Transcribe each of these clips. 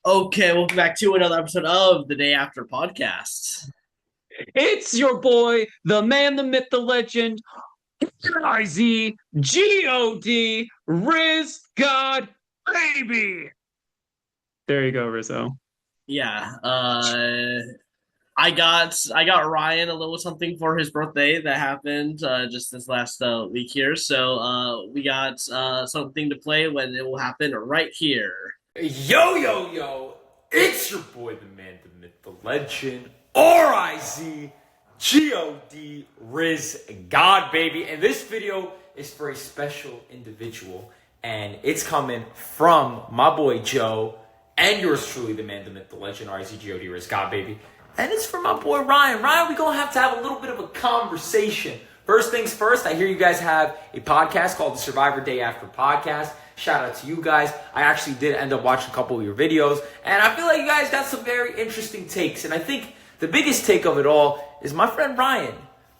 Okay, welcome back to another episode of the Day After Podcast. It's your boy, the man, the myth, the legend, Rizz God, Rizz God, baby. There you go, Rizzo. Yeah, I got Ryan a little something for his birthday that happened just this last week here. So we got something to play when it will happen right here. Yo, yo, yo, it's your boy, the man, the myth, the legend, Rizz God, Rizz God, baby. And this video is for a special individual, and it's coming from my boy Joe and yours truly, the man, the myth, the legend, Rizz God, baby. And it's for my boy Ryan. Ryan, we're going to have a little bit of a conversation. First things first, I hear you guys have a podcast called the Survivor Day After Podcast. Shout out to you guys. I actually did end up watching a couple of your videos, and I feel like you guys got some very interesting takes. And I think the biggest take of it all is my friend Ryan.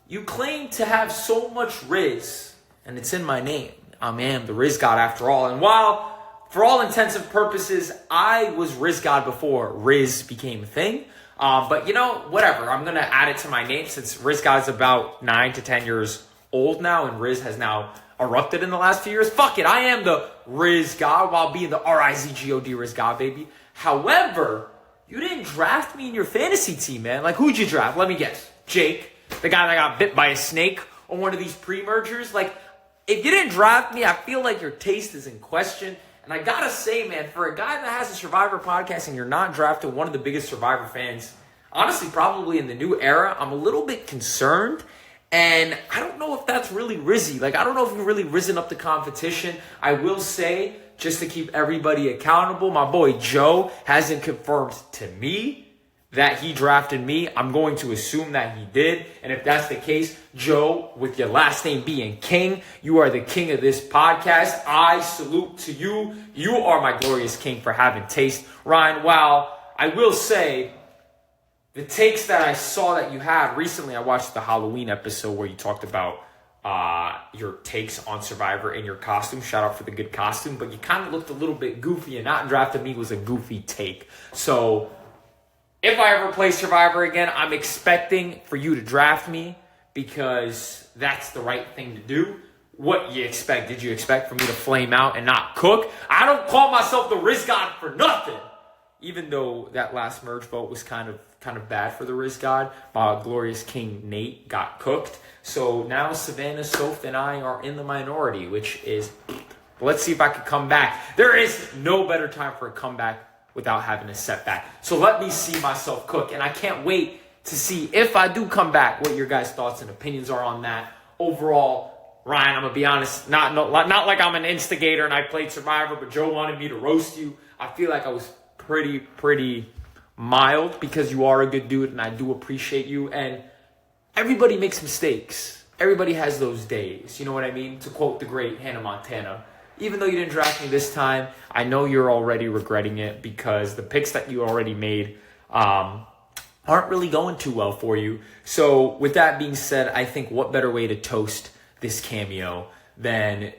You claim to have so much Rizz, and it's in my name. I am the Rizz God after all. And while, for all intents and purposes, I was Rizz God before Rizz became a thing, but you know, whatever. I'm going to add it to my name since Rizz God is about 9 to 10 years old now, and Rizz has now erupted in the last few years. Fuck it, I am the Rizz God while being the Rizz God Rizz God, baby. However, you didn't draft me in your fantasy team, man. Like, who'd you draft? Let me guess. Jake, the guy that got bit by a snake on one of these pre-mergers. Like, if you didn't draft me, I feel like your taste is in question. And I gotta say, man, for a guy that has a Survivor podcast and you're not drafting one of the biggest Survivor fans, honestly, probably in the new era, I'm a little bit concerned. And I don't know if that's really Rizzy. Like, I don't know if you've really risen up the competition. I will say, just to keep everybody accountable, my boy Joe hasn't confirmed to me that he drafted me. I'm going to assume that he did. And if that's the case, Joe, with your last name being King, you are the king of this podcast. I salute to you. You are my glorious king for having taste. Ryan, while I will say, the takes that I saw that you had recently, I watched the Halloween episode where you talked about your takes on Survivor in your costume. Shout out for the good costume, but you kind of looked a little bit goofy, and not drafting me was a goofy take. So if I ever play Survivor again, I'm expecting for you to draft me because that's the right thing to do. What you expect? Did you expect for me to flame out and not cook? I don't call myself the Rizz God for nothing. Even though that last merge vote was kind of bad for the Rizz God, glorious King Nate got cooked. So now Savannah, Soph, and I are in the minority, which is, let's see if I can come back. There is no better time for a comeback without having a setback. So let me see myself cook, and I can't wait to see if I do come back, what your guys' thoughts and opinions are on that. Overall, Ryan, I'm going to be honest, not like I'm an instigator and I played Survivor, but Joe wanted me to roast you. I feel like I was pretty mild because you are a good dude and I do appreciate you. And everybody makes mistakes. Everybody has those days. You know what I mean? To quote the great Hannah Montana. Even though you didn't draft me this time, I know you're already regretting it because the picks that you already made aren't really going too well for you. So with that being said, I think what better way to toast this cameo than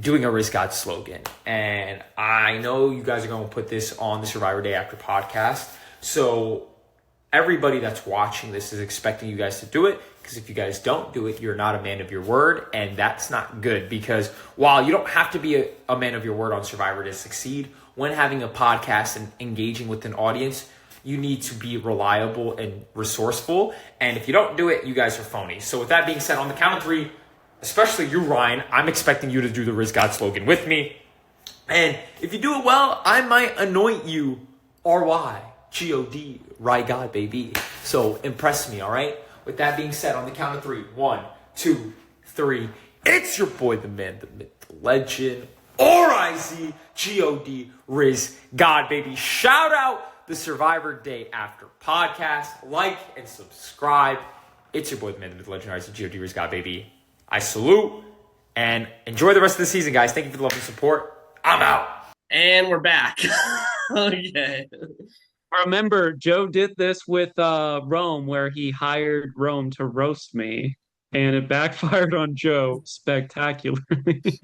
doing a Rizz God slogan. And I know you guys are going to put this on the Survivor Day After podcast. So everybody that's watching this is expecting you guys to do it. Because if you guys don't do it, you're not a man of your word. And that's not good. Because while you don't have to be a man of your word on Survivor to succeed, when having a podcast and engaging with an audience, you need to be reliable and resourceful. And if you don't do it, you guys are phony. So with that being said, on the count of three, especially you, Ryan, I'm expecting you to do the Rizz God slogan with me. And if you do it well, I might anoint you R-Y-G-O-D, Rizz God, baby. So impress me, all right? With that being said, on the count of three, 1, 2, 3, it's your boy, the man, the myth, the legend, R-I-Z-G-O-D, Rizz God, baby. Shout out the Survivor Day After podcast. Like and subscribe. It's your boy, the man, the myth, the legend, R-I-Z-G-O-D, Rizz God, baby. I salute and enjoy the rest of the season, guys. Thank you for the love and support. I'm out. And we're back. Okay. Remember, Joe did this with Rome, where he hired Rome to roast me. and it backfired on Joe spectacularly.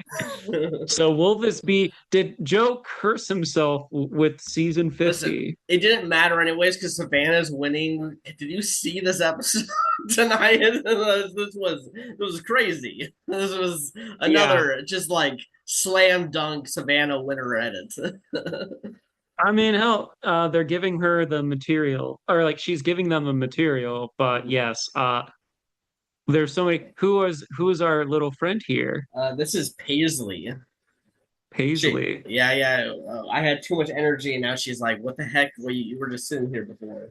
So will this be, did Joe curse himself with season Listen, 50? it didn't matter anyways because Savannah's winning. Did you see this episode tonight? This was crazy. This was Yeah. another just like slam dunk Savannah winner edit. I mean, hell, they're giving her the material, or like she's giving them the material, but yes, there's so many. Who is our little friend here? This is Paisley. Paisley. Yeah. I had too much energy, and now she's like, "What the heck? Well, you were just sitting here before."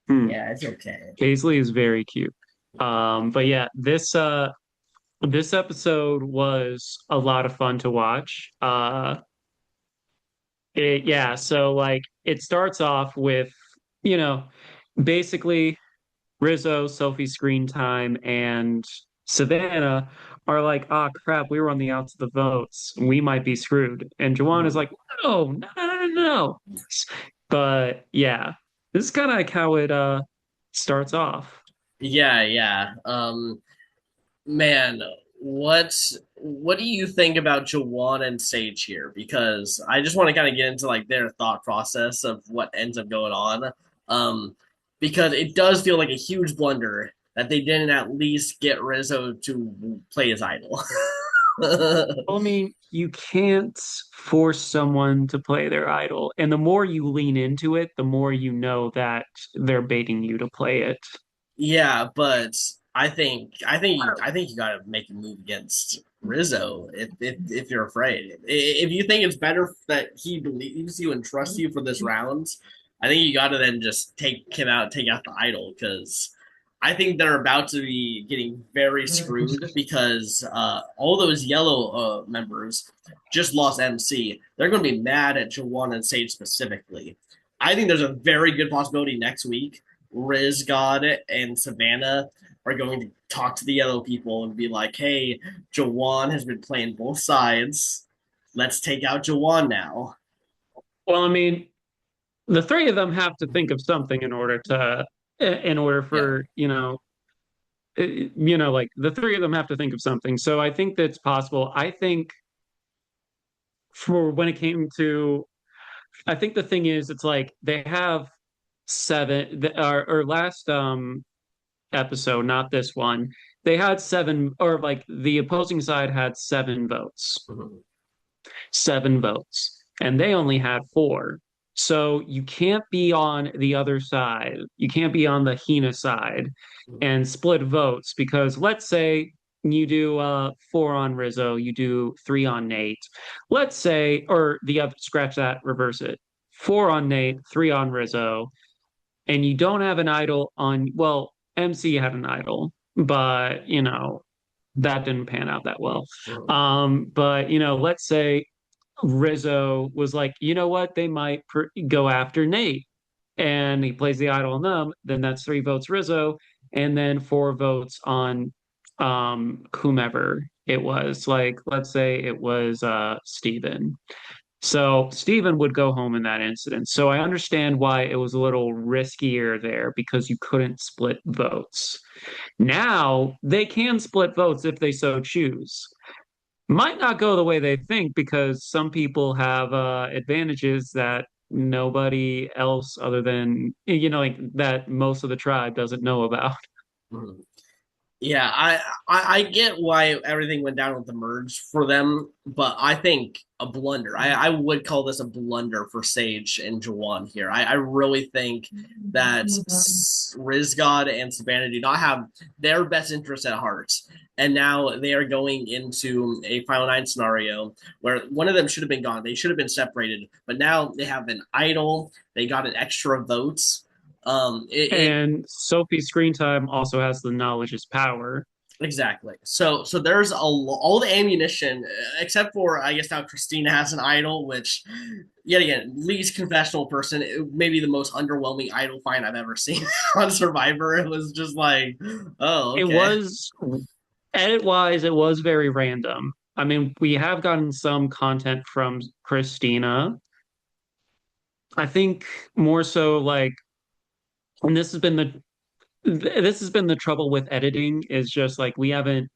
Hmm. Yeah, it's okay. Paisley is very cute. But yeah, this episode was a lot of fun to watch. Yeah, so like it starts off with, you know, basically Rizzo, Sophie's screen time, and Savannah are like, ah, crap, we were on the outs of the votes. We might be screwed. And Jawan is Mhm. like, no, no, no, no, no. But yeah, this is kind of like how it starts off. Yeah. Man, what do you think about Jawan and Sage here? Because I just want to kind of get into like their thought process of what ends up going on. Um, because it does feel like a huge blunder that they didn't at least get Rizzo to play his idol. Well, I mean, you can't force someone to play their idol. And the more you lean into it, the more you know that they're baiting you to play it. Yeah, but I think you gotta make a move against Rizzo if you're afraid. If you think it's better that he believes you and trusts you for this round, I think you gotta then just take out the idol because I think they're about to be getting very screwed because all those yellow members just lost MC. They're going to be mad at Jawan and Sage specifically. I think there's a very good possibility next week Rizz God and Savannah are going to talk to the yellow people and be like, hey, Jawan has been playing both sides. Let's take out Jawan now. Well, I mean, the three of them have to think of something in order Yeah. for, like the three of them have to think of something. So I think that's possible. I think for when it came to, I think the thing is, it's like they have seven, or last episode, not this one, they had seven, or like the opposing side had Mhm. seven votes, and they only had four. So you can't be on the other side. You can't be on the Hina side and split votes because let's say you do four on Rizzo, you do three on Nate. Let's say, or the other, scratch that, reverse it. Four on Nate, three on Rizzo, and you don't have an idol on, well, MC had an idol, but that didn't pan out that well. Mhm. But let's say Rizzo was like, you know what, they might go after Nate, and he plays the idol on them. Then that's three votes Rizzo, and then four votes on whomever it was. Like, let's say it was Steven. So Steven would go home in that incident. So I understand why it was a little riskier there because you couldn't split votes. Now they can split votes if they so choose. Might not go the way they think because some people have advantages that nobody else other than, like that most of the tribe doesn't know about. Mhm. Yeah, I get why everything went down with the merge for them, but I think a blunder. I would call this a blunder for Sage and Jawan here. I really think that Rizz God and Savannah do not have their best interests at heart. And now they are going into a Final Nine scenario where one of them should have been gone. They should have been separated, but now they have an idol. They got an extra votes. It And Sophie's screen time also has the knowledge is power. Exactly. So there's all the ammunition except for I guess now Kristina has an idol, which yet again least confessional person, maybe the most underwhelming idol find I've ever seen on Survivor. It was just like, oh It okay. was, edit wise, it was very random. I mean, we have gotten some content from Christina. I think more so like, and this has been this has been the trouble with editing is just like we haven't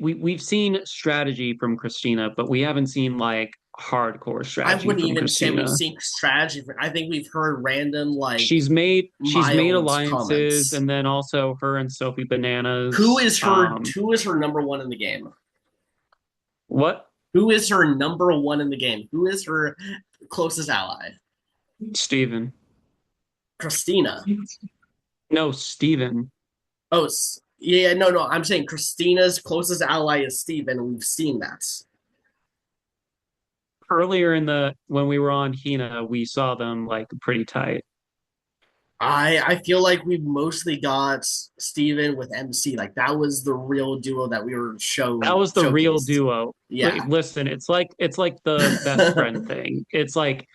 we've seen strategy from Kristina, but we haven't seen like hardcore I strategy wouldn't from even say we've Kristina. seen strategy. I think we've heard random like She's made mild alliances, comments. and then also her and Sophie Bananas. Who is her number one in the game? What? Who is her number one in the game? Who is her closest ally? Steven. Kristina. No, Steven. Oh, yeah, no, no. I'm saying Kristina's closest ally is Steven, and we've seen that. Earlier in the when we were on Hina, we saw them like pretty tight. I feel like we mostly got Steven with MC. Like that was the real duo that we were That was the real showcased. duo. Yeah. Listen, it's like the best friend thing. It's like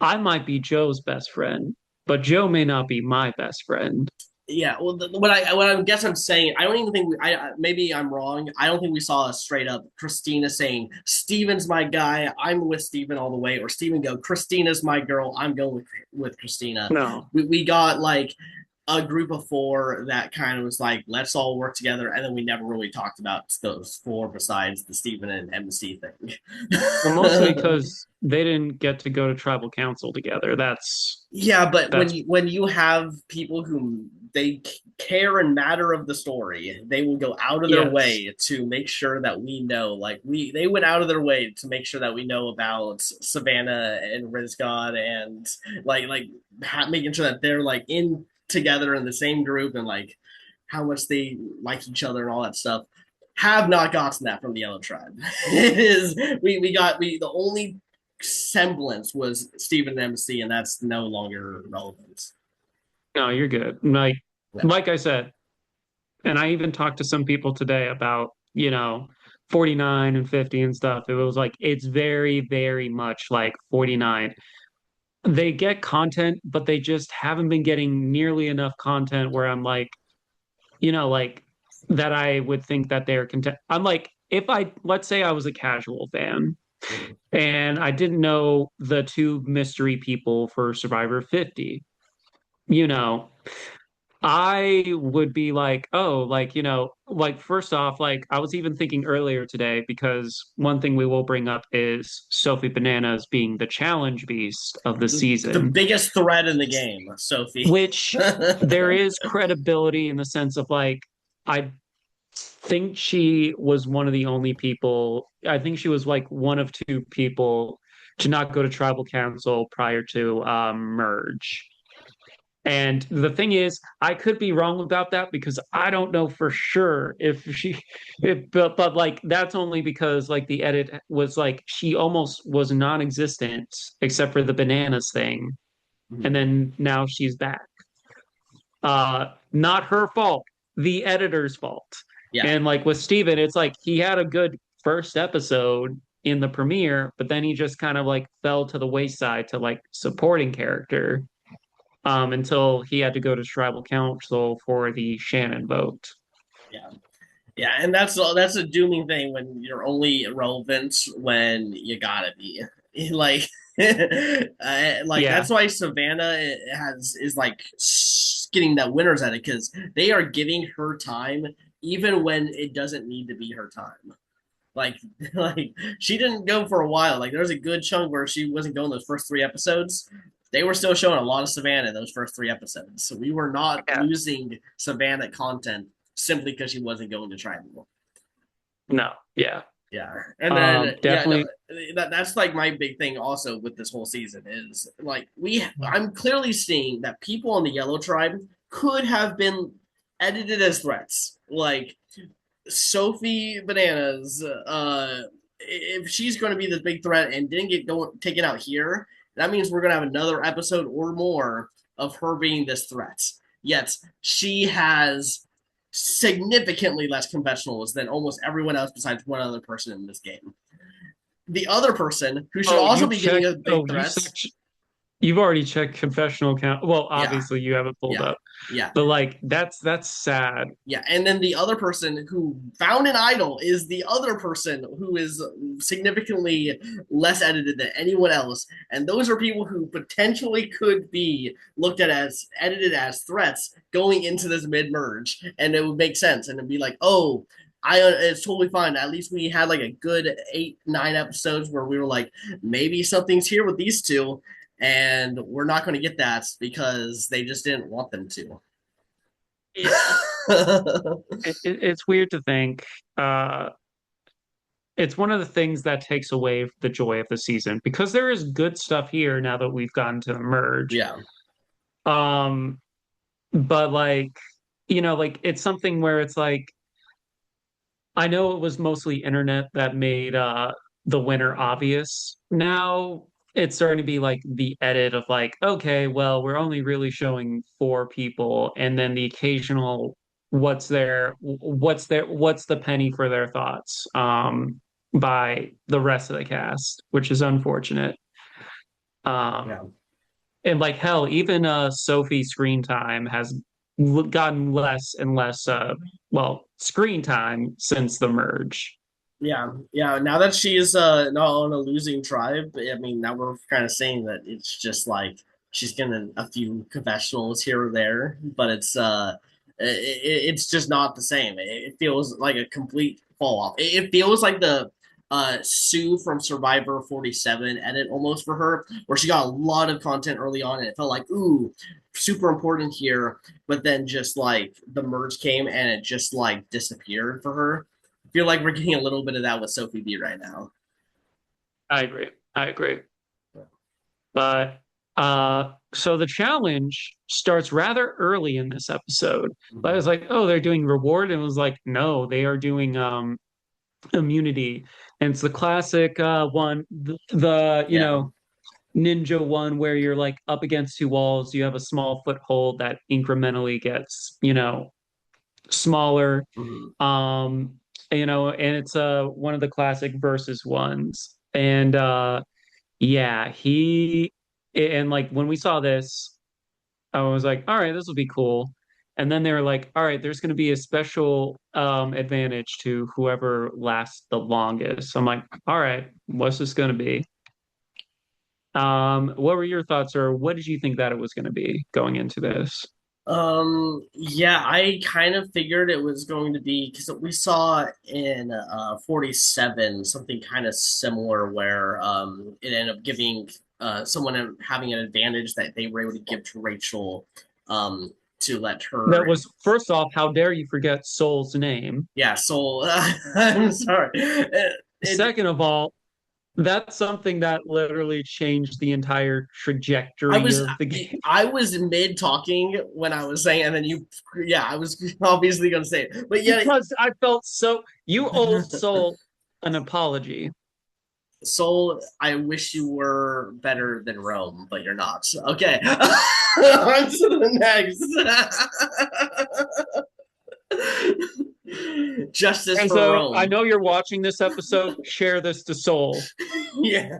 I might be Joe's best friend, but Joe may not be my best friend. Yeah, well, what I guess I'm saying, I don't even think maybe I'm wrong. I don't think we saw a straight up Kristina saying Steven's my guy, I'm with Steven all the way, or Steven go Kristina's my girl, I'm going with Kristina. No. We got like a group of four that kind of was like, let's all work together, and then we never really talked about those four besides the Steven and MC thing. Well, mostly because they didn't get to go to tribal council together. Yeah, but That's when you have people who they care and matter of the story, they will go out of their yes. way to make sure that we know. Like they went out of their way to make sure that we know about Savannah and Rizz God and like making sure that they're like in together in the same group and like how much they like each other and all that stuff. Have not gotten that from the Yellow Tribe. It is we the only semblance was Stephen MC, and that's no longer relevant. No, you're good. Like I said, and I even talked to some people today about, 49 and 50 and stuff. It was like it's very, very much like 49. They get content, but they just haven't been getting nearly enough content where I'm like, like that I would think that they're content. I'm like, if let's say I was a casual fan and I didn't know the two mystery people for Survivor 50, you know, I would be like, oh, like, like first off, like I was even thinking earlier today, because one thing we will bring up is Sophie Bananas being the challenge beast of the The season, biggest threat in the game, Sophie. which there is credibility in the sense of like, I think she was one of the only people, I think she was like one of two people to not go to tribal council prior to merge. And the thing is, I could be wrong about that because I don't know for sure but like that's only because like the edit was like she almost was non-existent except for the bananas thing, and then now she's back. Not her fault, the editor's fault. Yeah, And like with Steven, it's like he had a good first episode in the premiere, but then he just kind of like fell to the wayside to like supporting character until he had to go to tribal council for the Shannon vote. yeah, yeah, and that's a dooming thing when you're only relevant when you gotta be like. Like Yeah, that's why Savannah has is like getting that winners at it because they are giving her time even when it doesn't need to be her time. Like, like she didn't go for a while. Like, there was a good chunk where she wasn't going those first three episodes. They were still showing a lot of Savannah in those first three episodes. So we were not yeah, losing Savannah content simply because she wasn't going to Tribal. no, yeah, Yeah, and then yeah, no, definitely, that's like my big thing also with this whole season is like I'm clearly seeing that people on the Yellow Tribe could have been edited as threats. Like Sophie Bananas, if she's going to be this big threat and didn't get taken out here, that means we're going to have another episode or more of her being this threat. Yet she has significantly less confessionals than almost everyone else besides one other person in this game. The other person who should oh, also be getting a big you threat. You've already checked confessional count. Well, Yeah, obviously you have it pulled yeah, up, yeah. but like that's sad. Yeah, and then the other person who found an idol is the other person who is significantly less edited than anyone else, and those are people who potentially could be looked at as edited as threats going into this mid merge, and it would make sense, and it'd be like, oh, it's totally fine. At least we had like a good 8, 9 episodes where we were like, maybe something's here with these two, and we're not going to get that because they just didn't want them to. Yeah, it's weird to think. Uh, it's one of the things that takes away the joy of the season because there is good stuff here now that we've gotten to the merge. Yeah. Um, but like, like it's something where it's like I know it was mostly internet that made the winner obvious. Now it's starting to be like the edit of like, okay, well, we're only really showing four people, and then the occasional what's the penny for their thoughts by the rest of the cast, which is unfortunate. Yeah. Um and like hell, even Sophie screen time has gotten less and less screen time since the merge. Yeah, yeah. Now that she's not on a losing tribe, I mean, now we're kind of saying that it's just like she's getting a few confessionals here or there, but it's just not the same. It feels like a complete fall off. It feels like the Sue from Survivor 47 edit almost for her, where she got a lot of content early on, and it felt like ooh, super important here, but then just like the merge came and it just like disappeared for her. Feel like we're getting a little bit of that with Sophi B right now. I agree. I agree. But so the challenge starts rather early in this episode. But I was like, oh, they're doing reward, and it was like, no, they are doing immunity. And it's the classic one, the Yeah. ninja one where you're like up against two walls, you have a small foothold that incrementally gets, smaller. Mhm. And it's one of the classic versus ones. And yeah, he and like when we saw this, I was like, all right, this will be cool. And then they were like, all right, there's going to be a special advantage to whoever lasts the longest. So I'm like, all right, what's this going to be? What were your thoughts, or what did you think that it was going to be going into this? Yeah, I kind of figured it was going to be because we saw in 47 something kind of similar where it ended up giving someone having an advantage that they were able to give to Rachel to let That her. was first off, how dare you forget Soul's name? Yeah, so I'm sorry. Second of all, that's something that literally changed the entire I trajectory was of the game. I was mid talking when I was saying, and then yeah, I was obviously gonna say it, but yeah, Because I felt so you owe Soul an apology. Soul, I wish you were better than Rome, but you're not. Okay, on to the next. Justice And for so I Rome. know you're watching this episode. Share this to Soul. Yeah.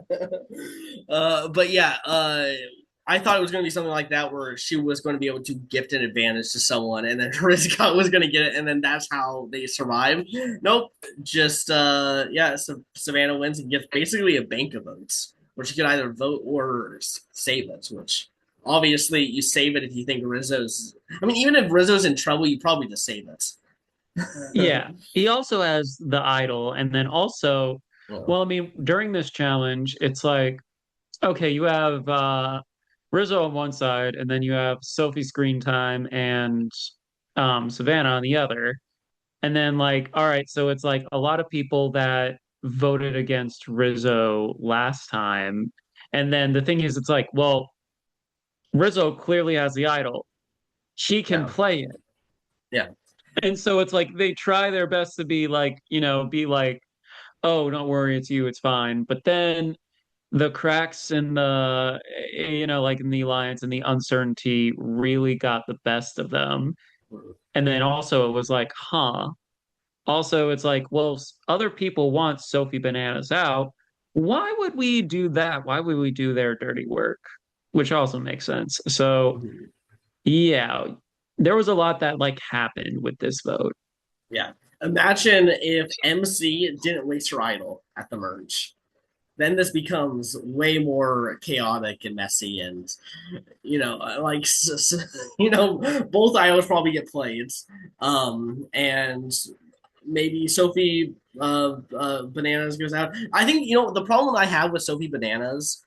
But yeah, I thought it was going to be something like that where she was going to be able to gift an advantage to someone, and then Rizz God was going to get it, and then that's how they survive. Nope, just yeah, so Savannah wins and gets basically a bank of votes, where she could either vote or save it. Which obviously you save it if you think Rizzo's. I mean, even if Rizzo's in trouble, you probably just save it. Yeah. He also has the idol. And then also, Yeah. well, I mean, during this challenge, it's like, okay, you have Rizzo on one side, and then you have Sophie Screen Time and Savannah on the other. And then like, all right, so it's like a lot of people that voted against Rizzo last time. And then the thing is, it's like, well, Rizzo clearly has the idol. She can Yeah. play it. Yeah. And so it's like they try their best to be like, be like, oh, don't worry, it's you, it's fine. But then the cracks in the, like in the alliance and the uncertainty really got the best of them. And then also it was like, huh. Also, it's like, well, other people want Sophie Bananas out. Why would we do that? Why would we do their dirty work? which also makes sense. So yeah, there was a lot that like happened with this vote. Yeah. Imagine if MC didn't waste her idol at the merge. Then this becomes way more chaotic and messy, and like both idols probably get played, and maybe Sophie Bananas goes out. I think the problem I have with Sophie Bananas,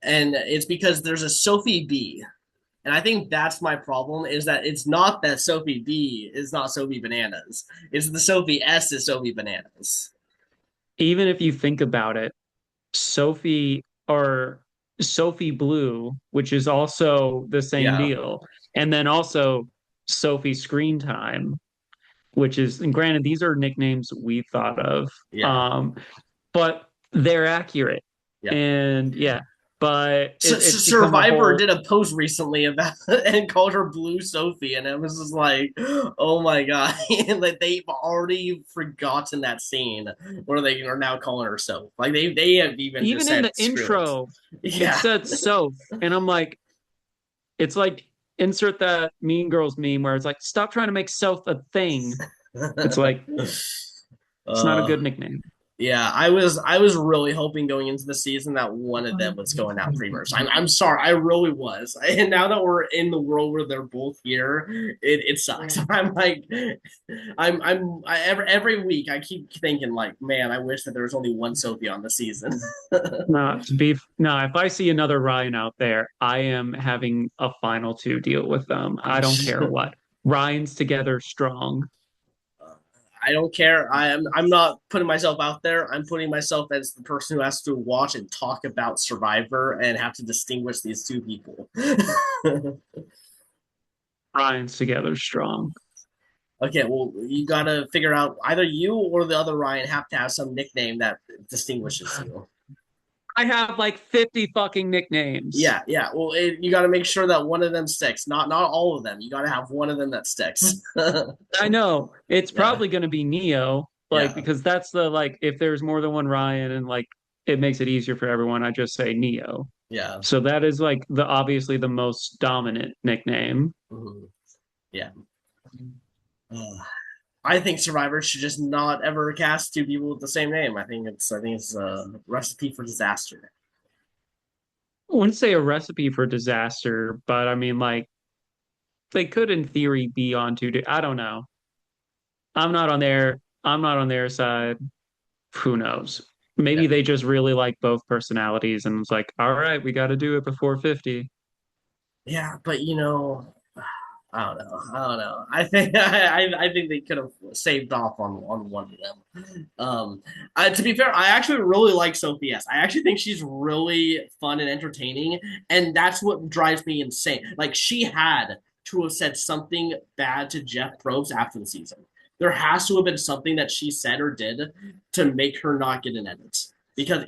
and it's because there's a Sophi B. And I think that's my problem is that it's not that Sophi B is not Sophie Bananas. It's the Sophie S is Sophie Bananas. Even if you think about it, Sophie or Sophie Blue, which is also the same Yeah. deal, and then also Sophie Screen Time, which is, and granted, these are nicknames we thought of, Yeah. um, but they're accurate. Yeah. And yeah, but it's become a Survivor whole. did a post recently about and called her Blue Sophie, and it was just like, oh my god, like they've already forgotten that scene where they are now calling her Soph. Like they have even just Even in said the screw it. intro, it Yeah. said Soph, and I'm like, it's like insert that Mean Girls meme where it's like, stop trying to make Soph a thing. It's like it's not a uh, good nickname. Yeah, I was really hoping going into the season that one of them was going out pre-merge. I'm sorry, I really was. And now that we're in the world where they're both here, it sucks. I'm like, every week I keep thinking like, man, I wish that there was only one Sophie on the season. No, if I see another Ryan out there, I am having a final two deal with them. I don't care what. Ryan's together strong. I don't care. I'm not putting myself out there. I'm putting myself as the person who has to watch and talk about Survivor and have to distinguish these two people. Ryan's together strong. Okay, well, you gotta figure out either you or the other Ryan have to have some nickname that distinguishes you. I have like 50 fucking nicknames. Yeah, yeah. Well, you got to make sure that one of them sticks. Not all of them. You got to have one of them that sticks. I know it's Yeah, probably going to be Neo, like yeah, because that's the like if there's more than one Ryan and like it makes it easier for everyone, I just say Neo. yeah, So that is like the obviously the most dominant nickname. mhm, yeah. I think Survivor should just not ever cast two people with the same name. I think it's a recipe for disaster. I wouldn't say a recipe for disaster, but I mean like they could in theory be on I don't know. I'm not on their side. Who knows? Yeah, Maybe they just really like both personalities and it's like, all right, we got to do it before 50. yeah, but I don't know. I don't know. I think they could have saved off on one of them. To be fair, I actually really like Sophie S. I actually think she's really fun and entertaining, and that's what drives me insane. Like she had to have said something bad to Jeff Probst after the season. There has to have been something that she said or did to make her not get an edit because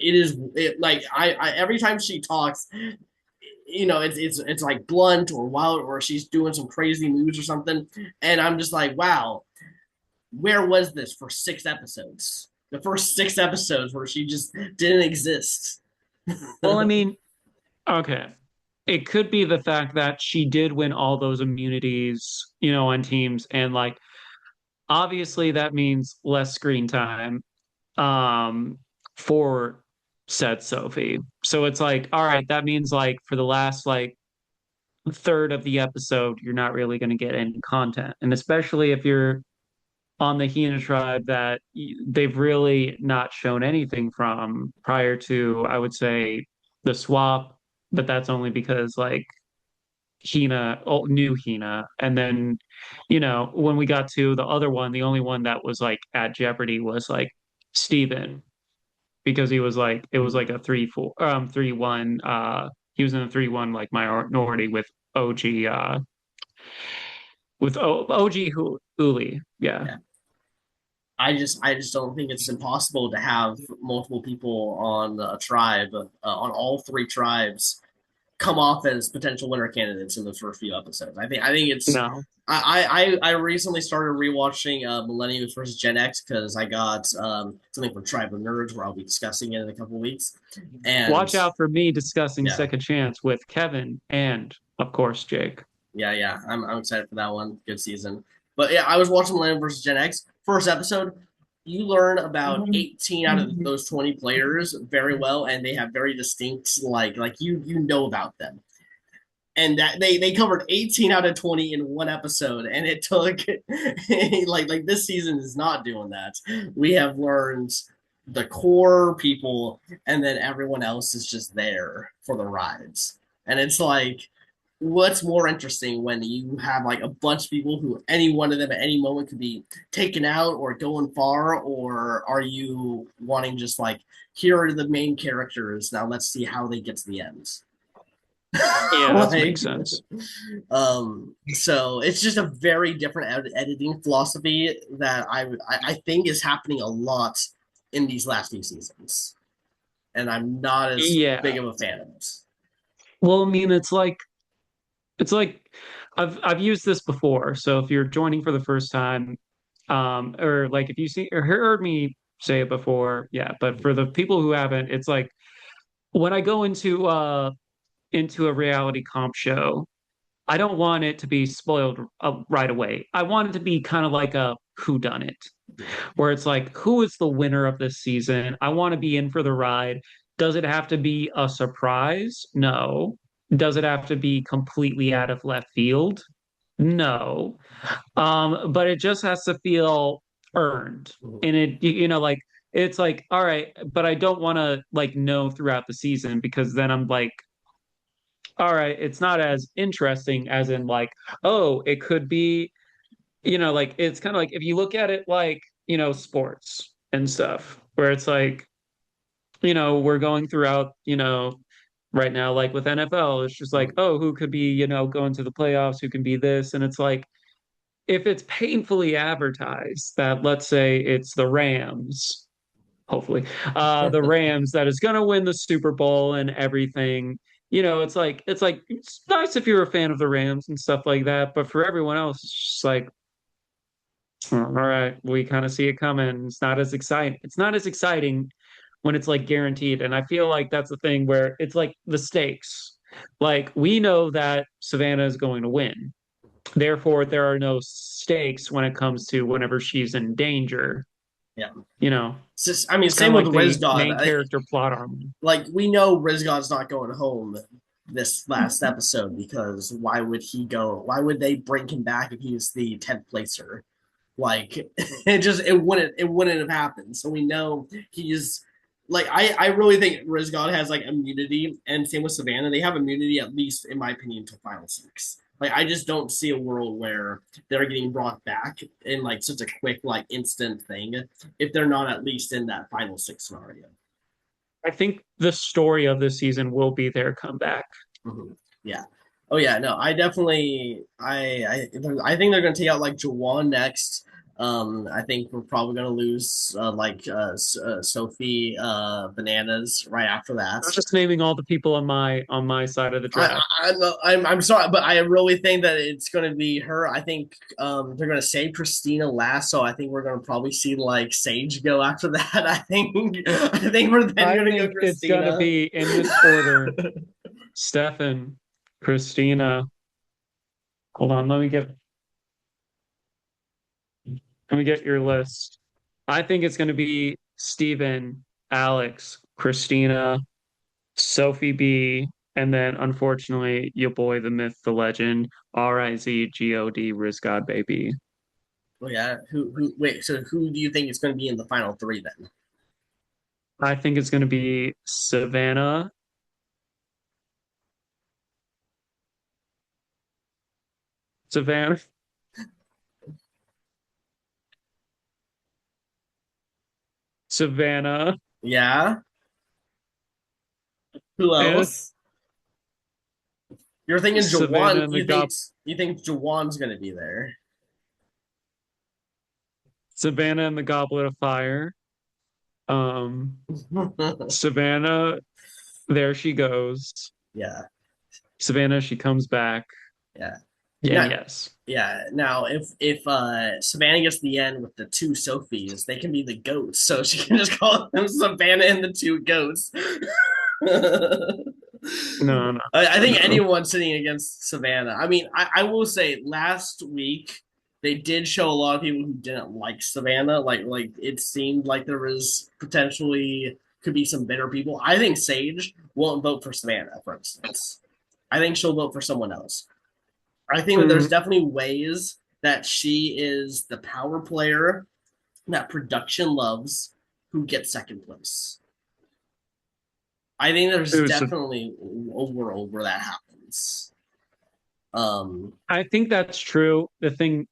like I every time she talks, it's like blunt or wild or she's doing some crazy moves or something, and I'm just like, wow, where was this for 6 episodes? The first 6 episodes where she just didn't exist. Well, I mean, okay. It could be the fact that she did win all those immunities, on teams and like obviously that means less screen time um for said Sophie. So it's like, all right, that means like for the last like third of the episode, you're not really going to get any content. And especially if you're on the Hina tribe that they've really not shown anything from prior to, I would say, the swap, but that's only because like Hina, oh, new Hina. And then, when we got to the other one, the only one that was like at Jeopardy was like Steven, because he was like, it was like a 3-4, 3-1. He was in a 3-1 like minority with OG, OG Uli. Yeah. Yeah. I just don't think it's impossible to have multiple people on a tribe, on all three tribes, come off as potential winner candidates in the first few episodes. I think it's No. I recently started rewatching Millennials versus Gen X because I got something from Tribe of Nerds where I'll be discussing it in a couple of weeks. And Watch out for me discussing yeah, Second Chance with Kevin and, of course, Jake. yeah, I'm excited for that one. Good season. But yeah, I was watching Millennials versus Gen X. First episode, you learn about 18 out of those 20 players very well, and they have very distinct like you know about them. And that they covered 18 out of 20 in one episode, and it took like this season is not doing that. We have learned the core people, and then everyone else is just there for the rides. And it's like, what's more interesting when you have like a bunch of people who any one of them at any moment could be taken out or going far, or are you wanting just like, here are the main characters, now let's see how they get to the end. Yeah, that Like, makes sense. so it's just a very different editing philosophy that I think is happening a lot in these last few seasons, and I'm not as big Yeah. of a fan of it. Well, I mean, it's like I've used this before. So if you're joining for the first time, or like if you see or heard me say it before, yeah. But for the people who haven't, it's like when I go into a reality comp show, I don't want it to be spoiled right away. I want it to be kind of like a who done it, where it's like, who is the winner of this season? I want to be in for the ride. Does it have to be a surprise? No. Does it have to be completely out of left field? No. But it just has to feel earned. And like it's like, all right, but I don't want to like know throughout the season because then I'm like, all right, it's not as interesting as in like, oh, it could be, like it's kind of like if you look at it like, sports and stuff, where it's like, we're going throughout, right now, like with NFL, it's just like, oh, who could be, going to the playoffs, who can be this, and it's like if it's painfully advertised that let's say it's the Rams, hopefully, the Rams that is going to win the Super Bowl and everything. It's like it's nice if you're a fan of the Rams and stuff like that, but for everyone else, it's just like, all right, we kind of see it coming. It's not as exciting. It's not as exciting when it's like guaranteed, and I feel like that's the thing where it's like the stakes. Like we know that Savannah is going to win. Therefore, there are no stakes when it comes to whenever she's in danger. Yeah, You know, it's just, I mean, it's kind same of with like Rizz the God. main character plot armor. Like we know Rizz God's not going home this last episode because why would he go? Why would they bring him back if he's the 10th placer? Like it wouldn't have happened. So we know he's like I really think Rizz God has like immunity, and same with Savannah. They have immunity at least in my opinion to final six. Like I just don't see a world where they're getting brought back in like such a quick like instant thing if they're not at least in that final six scenario. I think the story of this season will be their comeback. Mm-hmm. Yeah. Oh yeah. No, I definitely. I think they're going to take out like Jawan next. I think we're probably going to lose Sophie Bananas right after that. I'm just naming all the people on my side of the I, draft. I'm sorry, but I really think that it's going to be her. I think they're going to save Kristina last, so I think we're going to probably see like Sage go after that. I think we're then I going to go think it's going to Kristina. be in this order: Stefan, Christina. Hold on, let me get your list. I think it's going to be Steven, Alex, Christina, Sophi B, and then unfortunately, your boy, the myth, the legend, Rizgod, Rizz God, baby. Oh yeah. Who? Wait. So who do you think is going to be in the final three then? I think it's going to be Savannah, Savannah, Yeah. Who and else? You're thinking Savannah Jawan. and the You think Jawan's going to be there? Savannah and the Goblet of Fire. Um, Savannah, there she goes. Yeah. Savannah, she comes back. Yeah. And Now, yes. yeah. Now, if Savannah gets the end with the two Sophies, they can be the goats. So she can just call them Savannah and the two goats. No, no, I no, think no. anyone sitting against Savannah. I mean, I will say last week they did show a lot of people who didn't like Savannah. Like it seemed like there was potentially could be some bitter people. I think Sage won't vote for Savannah, for instance. I think she'll vote for someone else. I think that there's Mm, definitely ways that she is the power player that production loves who gets second place. I think there's ooh, so definitely a world where that happens. Um, I think that's true. The thing,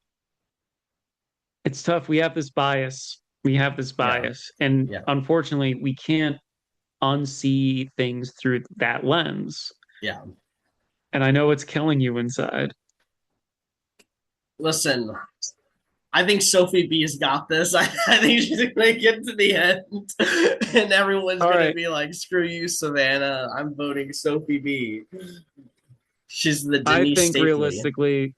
it's tough. We have this bias. We have this yeah, bias. And yeah, unfortunately, we can't unsee things through that lens. yeah. And I know it's killing you inside. Listen, I think Sophie B has got this. I think she's gonna get to the end, and everyone's All gonna right. be like, "Screw you, Savannah. I'm voting Sophie B." She's the I Denise think Stapley. realistically,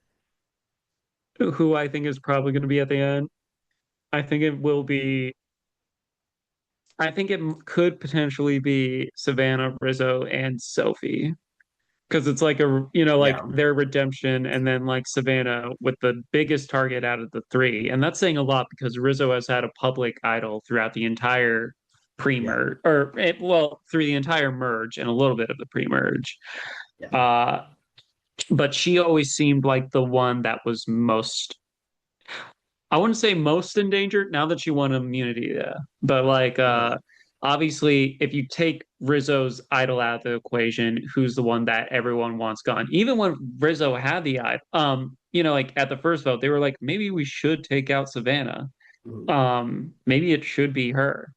who I think is probably going to be at the end, I think it will be, I think it could potentially be Savannah, Rizzo, and Sophie. Because it's like like Yeah, their redemption, and then like Savannah with the biggest target out of the three. And that's saying a lot because Rizzo has had a public idol throughout the entire yeah, pre-merge, or well, through the entire merge and a little bit of the pre-merge. yeah, Uh, but she always seemed like the one that was most, I wouldn't say most endangered now that she won immunity, yeah. But like uh-huh. obviously if you take Rizzo's idol out of the equation, who's the one that everyone wants gone? Even when Rizzo had the idol, like at the first vote, they were like, maybe we should take out Savannah. Mhm. Maybe it should be her.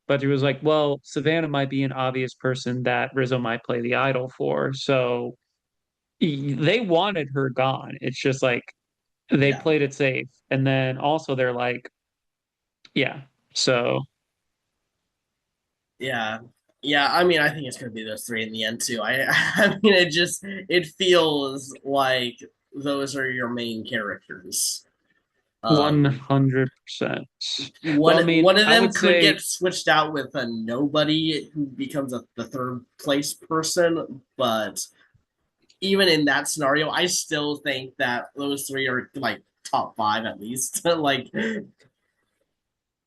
But he was like, well, Savannah might be an obvious person that Rizzo might play the idol for. So they wanted her gone. It's just like they Yeah, played it safe. And then also they're like, yeah. So yeah, yeah. I mean, I think it's gonna be those three in the end too. I mean, it feels like those are your main characters. Um, 100%. Well, one I mean, one of I them would could say, get switched out with a nobody who becomes the third place person, but even in that scenario, I still think that those three are like top five at least. Like,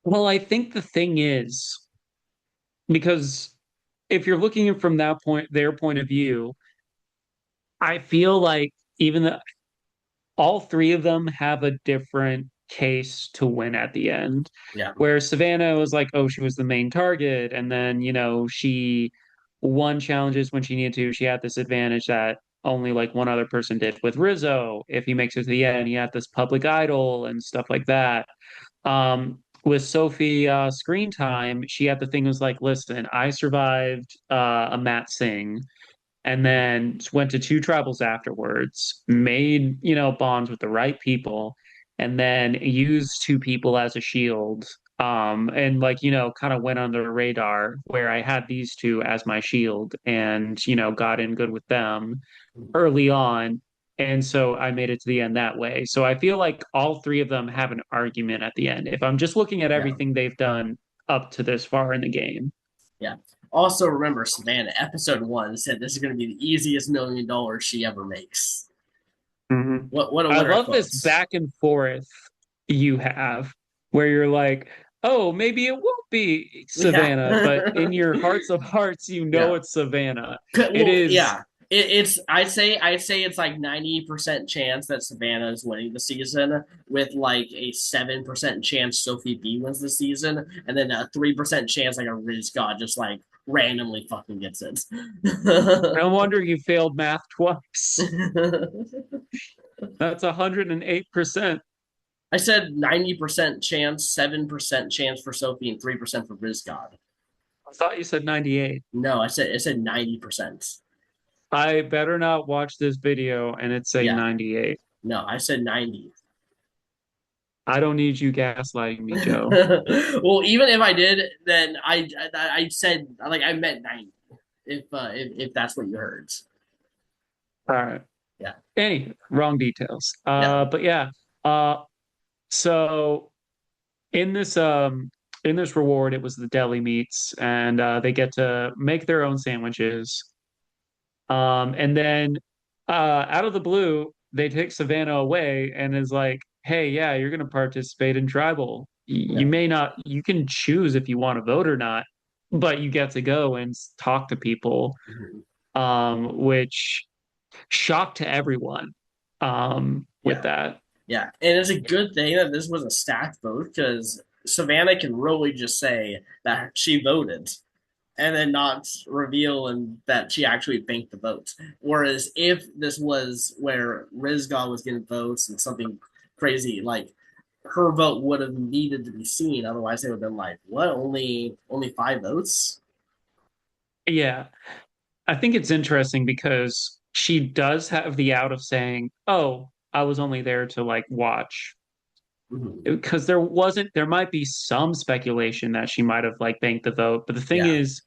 well, I think the thing is, because if you're looking from that point, their point of view, I feel like even the, all three of them have a different case to win at the end. yeah, Where Savannah was like, oh, she was the main target, and then, she won challenges when she needed to. She had this advantage that only like one other person did. With Rizzo, if he makes it to the end, he had this public idol and stuff like that. With Sophie screen time, she had the thing was like, listen, I survived a Matt Singh and then went to two tribals afterwards, made, bonds with the right people, and then used two people as a shield. And like, kind of went under the radar where I had these two as my shield and, got in good with them early on. And so I made it to the end that way. So I feel like all three of them have an argument at the end. If I'm just looking at yeah, everything they've done up to this far in the game. yeah. Also, remember Savannah, episode one said this is going to be the easiest $1 million she ever makes. Mhm. What a I winner love this quotes. back and forth you have where you're like, oh, maybe it won't be Yeah, Savannah, but in your hearts of hearts, you know yeah. it's Savannah. It Well, is yeah. It's I'd say it's like 90% chance that Savannah is winning the season, with like a 7% chance Sophie B wins the season, and then a 3% chance like a Rizz God just like randomly fucking gets it. no wonder you failed math twice. That's 108%. I said 90% chance, 7% chance for Sophie, and 3% for Rizz God. I thought you said 98. No, I said 90%. I better not watch this video and it say Yeah, 98. no, I said 90. I don't need you gaslighting me, Joe. Well, even if I did, then I said like I meant 90. If that's what you heard. All right. Yeah, Any wrong details. no, But yeah. So in this reward, it was the deli meats, and they get to make their own sandwiches. And then out of the blue, they take Savannah away and is like, "Hey, yeah, you're going to participate in tribal. You no. may not, you can choose if you want to vote or not, but you get to go and talk to people." Mhm. Which shocked to everyone. With Yeah, that. yeah, and it's a good thing that this was a stacked vote because Savannah can really just say that she voted and then not reveal and that she actually banked the votes. Whereas if this was where Rizz God was getting votes and something crazy like her vote would have needed to be seen, otherwise they would have been like, "What? Only 5 votes?" Yeah. I think it's interesting because she does have the out of saying, "Oh, I was only there to like watch." Mm-hmm. Because there might be some speculation that she might have like banked the vote, but the thing Yeah, is,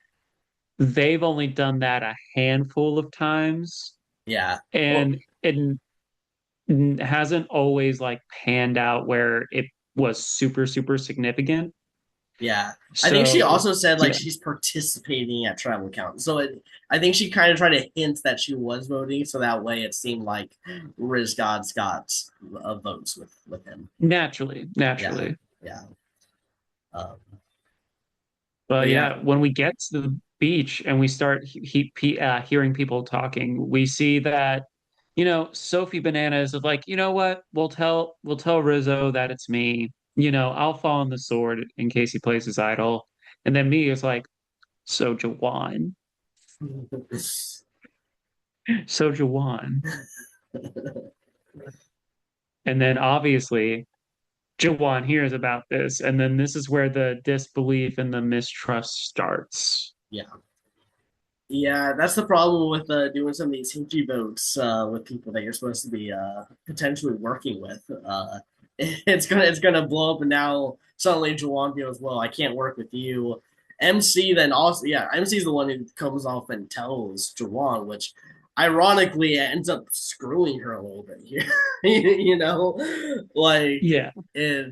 they've only done that a handful of times, yeah. Well, and it hasn't always like panned out where it was super, super significant. yeah. I think she So, also said like yeah, she's participating at tribal count. I think she kind of tried to hint that she was voting, so that way it seemed like Riz God's got votes with him. naturally, Yeah, naturally. yeah. Um, but But yeah, yeah, when we get to the beach and we start hearing people talking, we see that, Sophie Bananas is like, you know what? We'll tell Rizzo that it's me. I'll fall on the sword in case he plays his idol. And then me is like, so Jawan, so Jawan. And then obviously Jawan hears about this, and then this is where the disbelief and the mistrust starts. yeah. Yeah, that's the problem with doing some of these hinky votes with people that you're supposed to be potentially working with. It's gonna blow up, and now suddenly Jawan feels, well, I can't work with you. MC then also, yeah, MC is the one who comes off and tells Jawan, which ironically ends up screwing her a little bit here. you know, like Yeah. it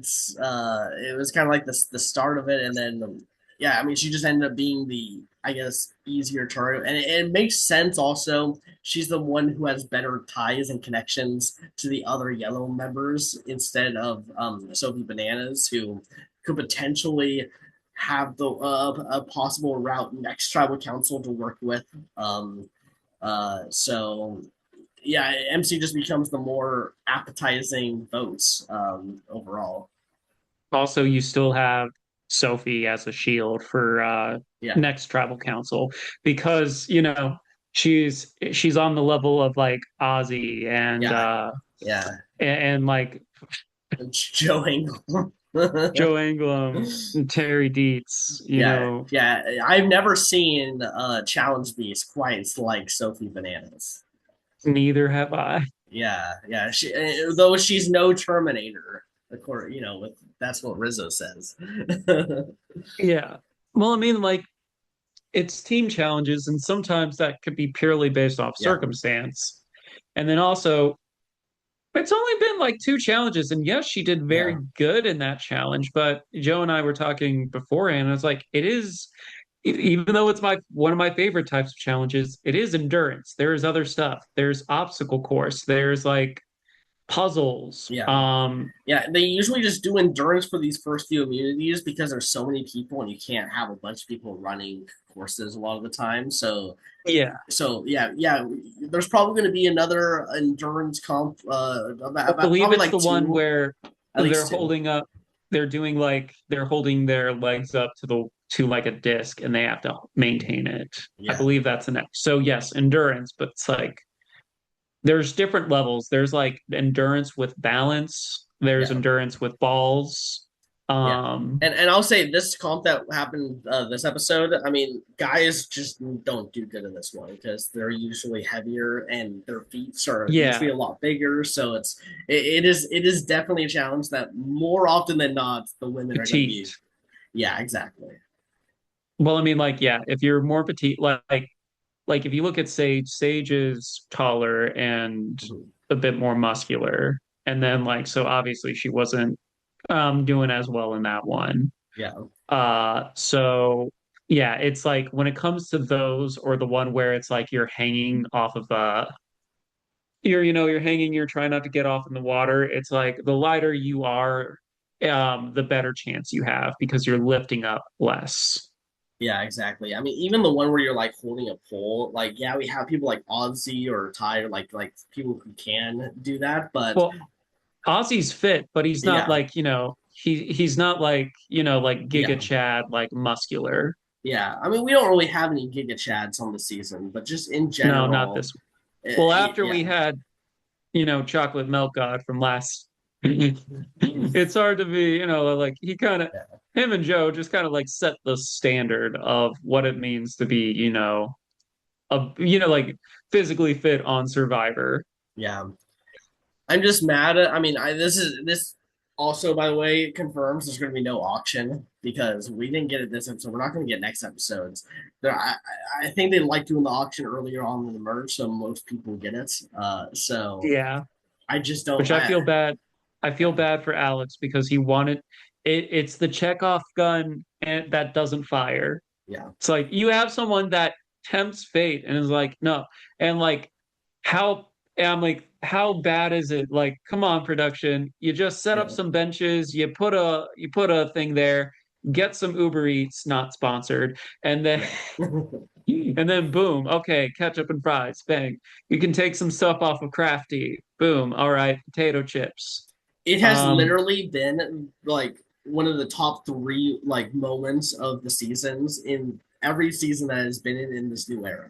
was kind of like the start of it, and then yeah, I mean, she just ended up being the, I guess, easier target, and it makes sense. Also, she's the one who has better ties and connections to the other yellow members instead of Sophie Bananas, who could potentially have the a possible route next tribal council to work with. Um, so yeah, MC just becomes the more appetizing votes overall. Also, you still have Sophie as a shield for Yeah, next tribal council because, she's on the level of like Ozzy yeah, yeah. and like Joe Engel. Joe Anglim and Terry Dietz, Yeah, yeah. I've never seen Challenge Beast quite like Sophie Bananas. neither have I. Yeah, yeah. Though she's no Terminator, of course, with that's what Rizzo says. Yeah. Well, I mean, like it's team challenges, and sometimes that could be purely based off Yeah, circumstance. And then also, it's only been like two challenges, and yes, she did very yeah, good in that challenge. But Joe and I were talking beforehand, and it's like it is, even though it's my one of my favorite types of challenges, it is endurance. There is other stuff. There's obstacle course. There's like puzzles. yeah. Yeah, they usually just do endurance for these first few immunities because there's so many people and you can't have a bunch of people running courses a lot of the time. Yeah, Yeah, yeah. There's probably going to be another endurance comp, I about believe probably it's like the one two, where at they're least two. holding up. They're holding their legs up to like a disc, and they have to maintain it. I Yeah, believe that's the next. So yes, endurance, but it's like there's different levels. There's like endurance with balance. There's yeah, endurance with balls. yeah. Um, And I'll say this comp that happened this episode. I mean, guys just don't do good in this one because they're usually heavier and their feet are usually yeah, a lot bigger. So it is definitely a challenge that more often than not the women are going to be. petite. Yeah, exactly. Well, I mean, like, yeah, if you're more petite, like like if you look at Sage, Sage is taller and Mhm. a bit more muscular. And then like so obviously she wasn't doing as well in that one. Yeah. So yeah, it's like when it comes to those or the one where it's like you're hanging off of you're hanging, you're trying not to get off in the water. It's like the lighter you are, the better chance you have because you're lifting up less. Yeah, exactly. I mean, even the one where you're like holding a pole, like yeah, we have people like Ozzy or Ty, or like people who can do that, but Well, Ozzy's fit, but he's not yeah, like, he's not like, like Giga yeah, Chad, like muscular. yeah. I mean, we don't really have any Giga Chads on the season, but just in No, not general, this. Well, after yeah. we had, chocolate milk god from last, it's hard to be, like him and Joe just kind of like set the standard of what it means to be, like physically fit on Survivor. Yeah. I'm just mad at. I mean, this also, by the way, confirms there's going to be no auction because we didn't get it this episode. We're not going to get next episodes. I think they like doing the auction earlier on in the merge, so most people get it. So Yeah. I just don't. Which I feel bad. I feel bad for Alex because he wanted it's the Chekhov gun and that doesn't fire. Yeah, It's like you have someone that tempts fate and is like, no. And like how and I'm like, how bad is it? Like, come on, production. You just set up yeah, some benches, you put a thing there, get some Uber Eats, not sponsored, and then yeah. and then boom, okay, ketchup and fries, bang. You can take some stuff off of Crafty. Boom, all right, potato chips. It has Um, literally been like one of the top three like moments of the seasons in every season that has been in this new era.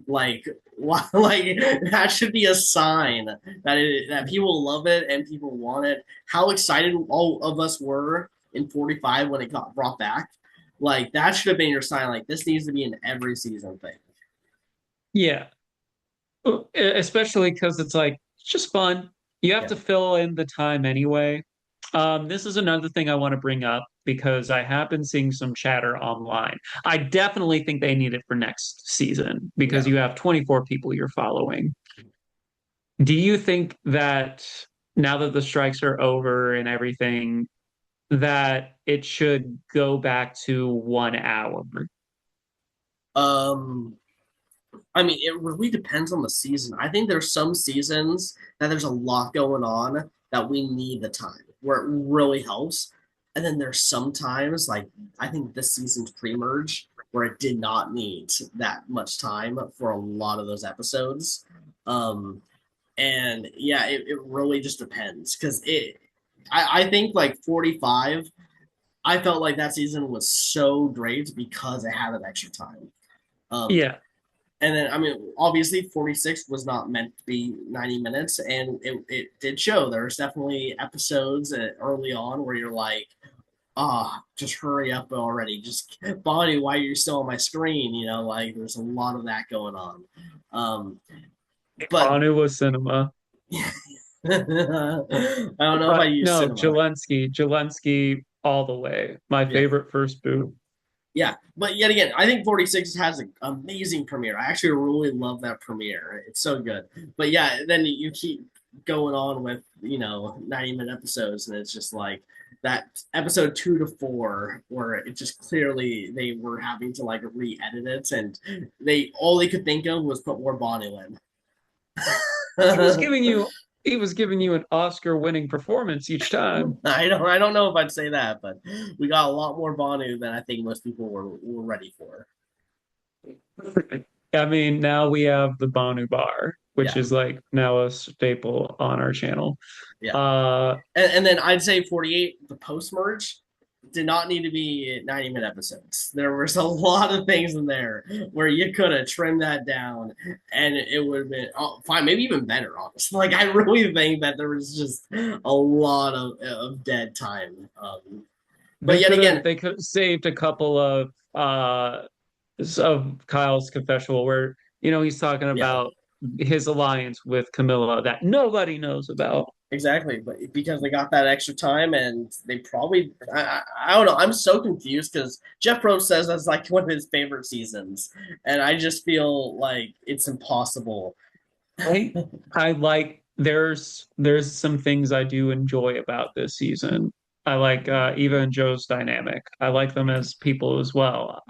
Like, like that should be a sign that people love it and people want it. How excited all of us were in 45 when it got brought back. Like that should have been your sign. Like this needs to be an every season thing. yeah, especially because it's like it's just fun. You have Yeah, to fill in the time anyway. This is another thing I want to bring up because I have been seeing some chatter online. I definitely think they need it for next season because yeah. you have 24 people you're following. Do you think that now that the strikes are over and everything, that it should go back to 1 hour? Um, I mean, it really depends on the season. I think there's some seasons that there's a lot going on that we need the time where it really helps. And then there's sometimes, like, I think this season's pre merge where it did not need that much time for a lot of those episodes. Um, and yeah, it really just depends because I think like 45, I felt like that season was so great because it had that extra time. Um, Yeah. and then, I mean, obviously, 46 was not meant to be 90 minutes, and it did show. There's definitely episodes early on where you're like, ah, oh, just hurry up already. Just, Bonnie, why are you still on my screen? Like, there's a lot of that going on. Um, but Anu cinema. I don't know if I But use no, cinema. Jelensky all the way. My Yeah. favorite first boot. Yeah, but yet again, I think 46 has an amazing premiere. I actually really love that premiere. It's so good. But yeah, then you keep going on with, 90-minute episodes, and it's just like that episode 2 to 4, where it just clearly they were having to like re-edit it, and all they could think of was put more Bono in. He was giving you he was giving you an Oscar winning performance each time. I don't know if I'd say that, but we got a lot more Bonu than I think most people were ready for. I mean, now we have the Banu bar, which Yeah, is like now a staple on our channel. yeah. Uh And then I'd say 48, the post merge, did not need to be 90-minute episodes. There was a lot of things in there where you could have trimmed that down and it would have been fine, maybe even better, honestly. Like, I really think that there was just a lot of dead time. But they yet could have again, they could have saved a couple of Kyle's confessional where he's talking yeah, about his alliance with Camilla that nobody knows about. Exactly, but because they got that extra time, and they probably I don't know. I'm so confused because Jeff Probst says that's like one of his favorite seasons, and I just feel like it's impossible. I I like there's some things I do enjoy about this season. I like Eva and Joe's dynamic. I like them as people as well.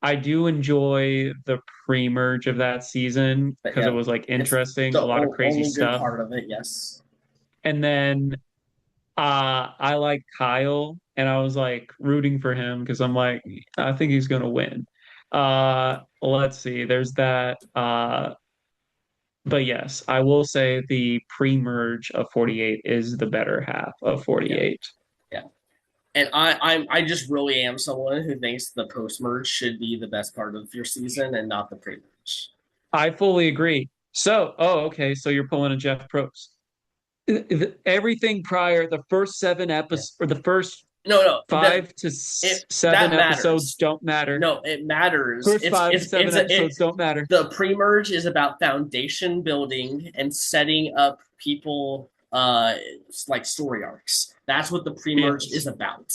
I do enjoy the pre-merge of that season But because it yeah, was like it's interesting, the a lot of crazy only good stuff. part of it. Yes. And then I like Kyle and I was like rooting for him because I'm like, I think he's gonna win. Let's see, there's that. But yes, I will say the pre-merge of 48 is the better half of Yeah. 48. Yeah. And I just really am someone who thinks the post merge should be the best part of your season and not the pre merge. I fully agree. So, oh, okay, so you're pulling a Jeff Probst. Everything prior, the first seven Yeah. episodes or the first No, no, five to that seven episodes matters. don't matter. No, it matters. First five to seven episodes don't matter. The pre merge is about foundation building and setting up people like story arcs. That's what the pre merge Yes. is about.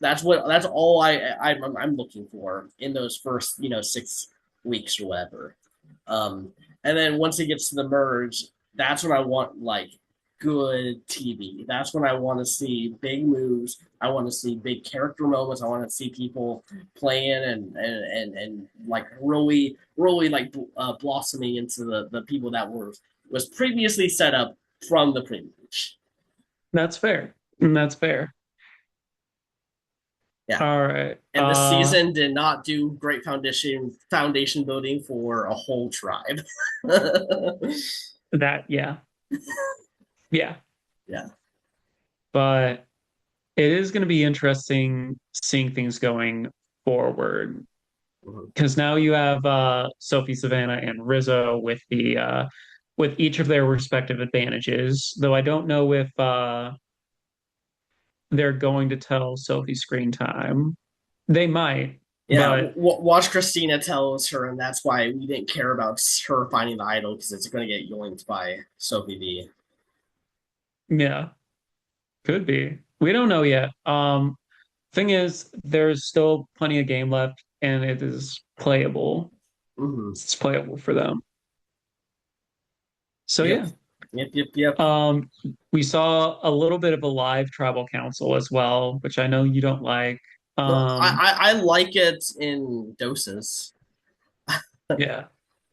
That's all I'm looking for in those first 6 weeks or whatever. Um, and then once it gets to the merge, that's when I want like good TV. That's when I want to see big moves. I want to see big character moments. I want to see people playing and like really like blossoming into the people that was previously set up from the previous. That's fair. That's fair. Yeah. All right. And this season did not do great foundation building for a whole tribe. That, yeah. Yeah. Yeah. But it is going to be interesting seeing things going forward because now you have Sophie, Savannah, and Rizzo with each of their respective advantages. Though I don't know if they're going to tell Sophie screen time. They might, Yeah, but watch Kristina tells her, and that's why we didn't care about her finding the idol because it's going to get yoinked by Sophi B. yeah, could be. We don't know yet. Thing is, there's still plenty of game left, and it is playable. Mm-hmm. It's playable for them. So Yep. yeah. Yep. We saw a little bit of a live tribal council as well, which I know you don't like. No, Um, I like it in doses. yeah,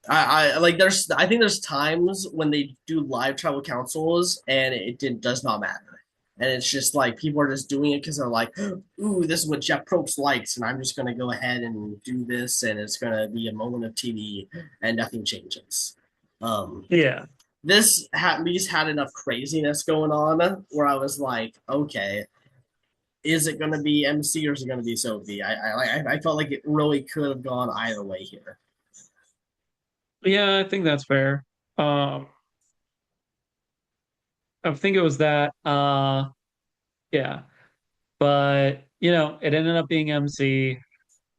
I like I think there's times when they do live tribal councils and does not matter. And it's just like people are just doing it because they're like, ooh, this is what Jeff Probst likes, and I'm just gonna go ahead and do this, and it's gonna be a moment of TV, and nothing changes. yeah. This at least had enough craziness going on where I was like, okay, is it gonna be MC or is it gonna be Sophie? I felt like it really could have gone either way here. Yeah, I think that's fair. Um, I think it was that. Yeah, but it ended up being MC,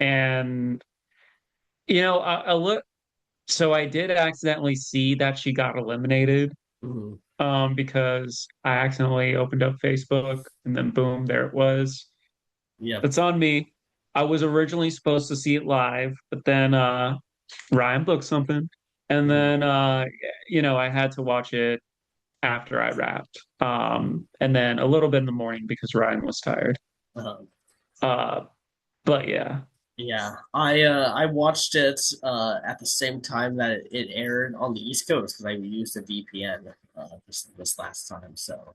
and I look. So I did accidentally see that she got eliminated, Mm-hmm. because I accidentally opened up Facebook, and then boom, there it was. Yeah. That's on me. I was originally supposed to see it live, but then Ryan booked something, and Mm-hmm. then I had to watch it after I wrapped, and then a little bit in the morning because Ryan was tired. Uh-huh. Uh, but yeah, Yeah, I watched it at the same time that it aired on the East Coast because I used a VPN this last time, so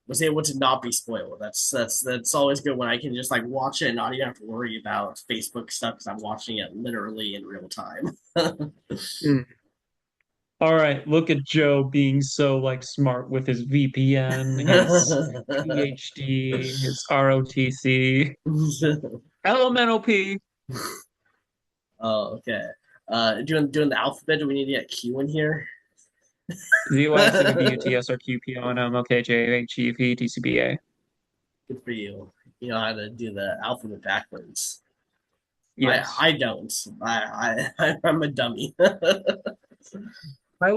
was able to not be spoiled. That's always good when I can just like watch it and not even have to worry about Facebook stuff because I'm watching it literally in real time. mm. All right. Look at Joe being so like smart with his VPN, his PhD, his ROTC, elemental P. Oh, okay. Doing the alphabet. Do we need to get Q in here? ZYCBUTSRQPRNMOKJHEP TCBA. Good for you. You know how to do the alphabet backwards. Yes. I don't. I'm a dummy. I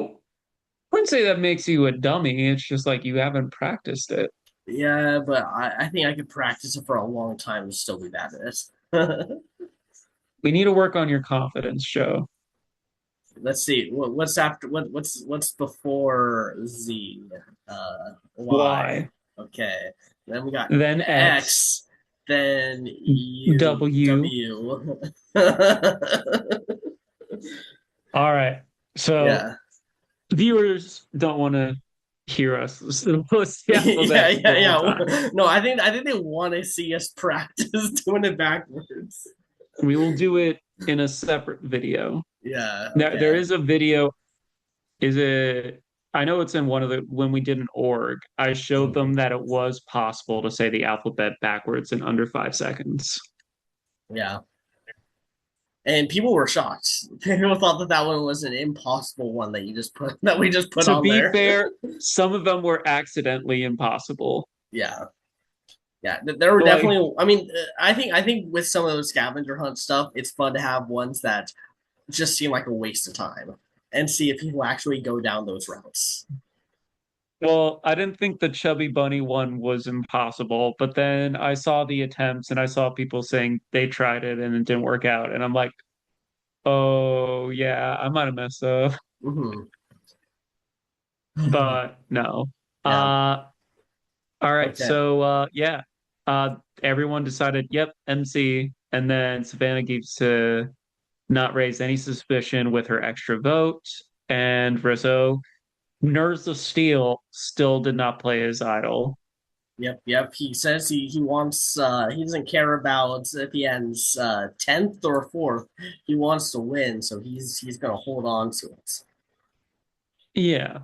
wouldn't say that makes you a dummy. It's just like you haven't practiced it. Yeah, but I think I could practice it for a long time and still be bad at it. We need to work on your confidence, Joe. Let's see. What's after what's before Z? Y. Y. Okay. Then we got Then X, X. Then U W. W. All right. So Yeah. viewers don't want to hear us listen to the Yeah, alphabet yeah, the whole time. yeah. No, I think they want to see us practice doing it backwards. We will do it in a separate video. Yeah, There okay. is a video. Is it? I know it's in one of the when we did an org. I showed Mhm. them that it was possible to say the alphabet backwards in under 5 seconds. Yeah. And people were shocked. People thought that that one was an impossible one that you just put that we just put To on be there. fair, some of them were accidentally impossible. Yeah. Yeah, there were Like, definitely. I think with some of those scavenger hunt stuff, it's fun to have ones that just seem like a waste of time and see if people actually go down those routes. well, I didn't think the Chubby Bunny one was impossible, but then I saw the attempts and I saw people saying they tried it and it didn't work out. And I'm like, oh, yeah, I might have messed up. Hmm. But no. Yeah. Uh, all right. Okay. So, yeah, everyone decided, yep, MC. And then Savannah gets to not raise any suspicion with her extra vote. And Rizzo, Nerves of Steel, still did not play his idol. Yep. Yep. He says he wants he doesn't care about if he ends 10th or 4th. He wants to win, so he's gonna hold on to it. Yeah.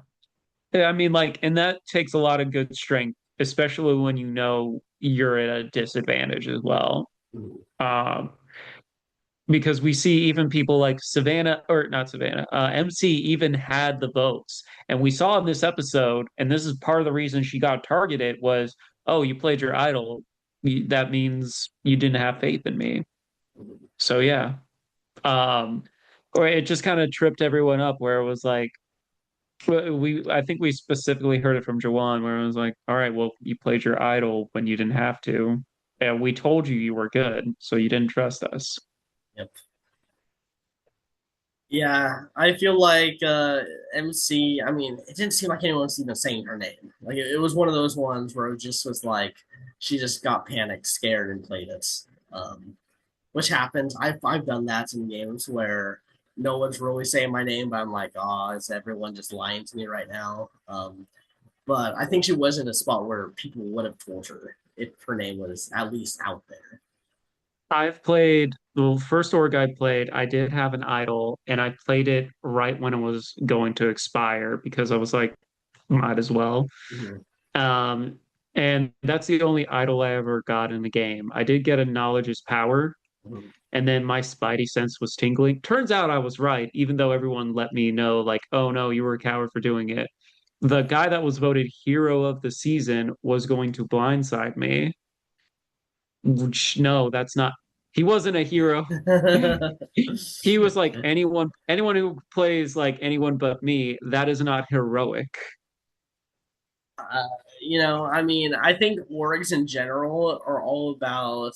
I mean, like, and that takes a lot of good strength, especially when you know you're at a disadvantage as well. Mhm. Um, because we see even people like Savannah, or not Savannah, MC even had the votes. And we saw in this episode, and this is part of the reason she got targeted was, oh, you played your idol. That means you didn't have faith in me. So yeah. Um, or it just kind of tripped everyone up where it was like, we I think we specifically heard it from Jawan where it was like, all right, well, you played your idol when you didn't have to. And we told you you were good, so you didn't trust us. Yep. Yeah, I feel like MC. I mean, it didn't seem like anyone was even saying her name. Like it was one of those ones where it just was like she just got panicked, scared, and played it. Um, which happens. I've done that in games where no one's really saying my name, but I'm like, oh, is everyone just lying to me right now? But I think she was in a spot where people would have told her if her name was at least out there. I've played the first org I played, I did have an idol, and I played it right when it was going to expire because I was like, might as well. Mhm. Um, and that's the only idol I ever got in the game. I did get a knowledge is power, Mhm. and then my spidey sense was tingling. Turns out I was right, even though everyone let me know, like, oh no, you were a coward for doing it. The guy that was voted hero of the season was going to blindside me. Which, no, that's not. He wasn't a hero. He was like anyone who plays like anyone but me, that is not heroic. uh, I mean, I think orgs in general are all about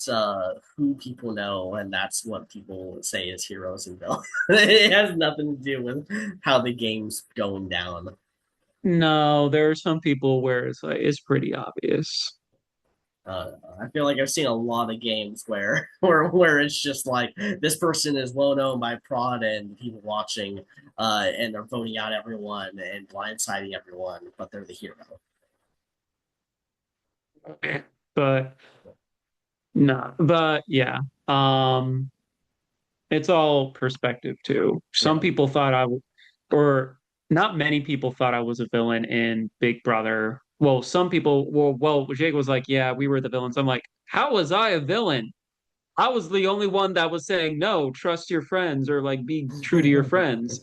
who people know, and that's what people say is heroes and villains. It has nothing to do with how the game's going down. No, there are some people where it's pretty obvious. I feel like I've seen a lot of games where where it's just like this person is well known by prod and people watching, and they're voting out everyone and blindsiding everyone, but they're the hero. But no, but yeah. Um it's all perspective too. Some Yeah. people thought or not many people thought I was a villain in Big Brother. Well, some people, Jake was like, yeah, we were the villains. I'm like, how was I a villain? I was the only one that was saying, no, trust your friends or like be true to your friends.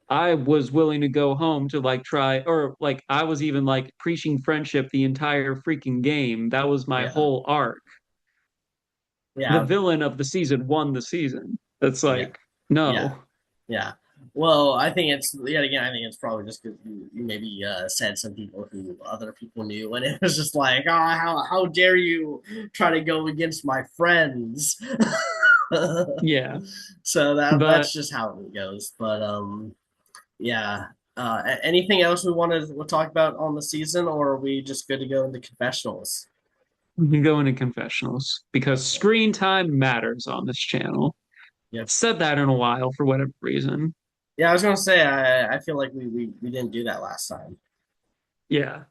I was willing to go home to like try, or like I was even like preaching friendship the entire freaking game. That was my Yeah. whole arc. The Yeah, villain of the season won the season. That's yeah, like, yeah, no. yeah. Well, I think it's yet again. I think it's probably just because you maybe said some people who other people knew, and it was just like, oh, how dare you try to go against my friends? Yeah. So But that's just how it goes. But yeah. Anything else we want to talk about on the season, or are we just good to go into confessionals? we can go into confessionals because screen time matters on this channel. Yep. Said that in a while for whatever reason. Yeah, I was gonna say I feel like we didn't do that last time. Yeah.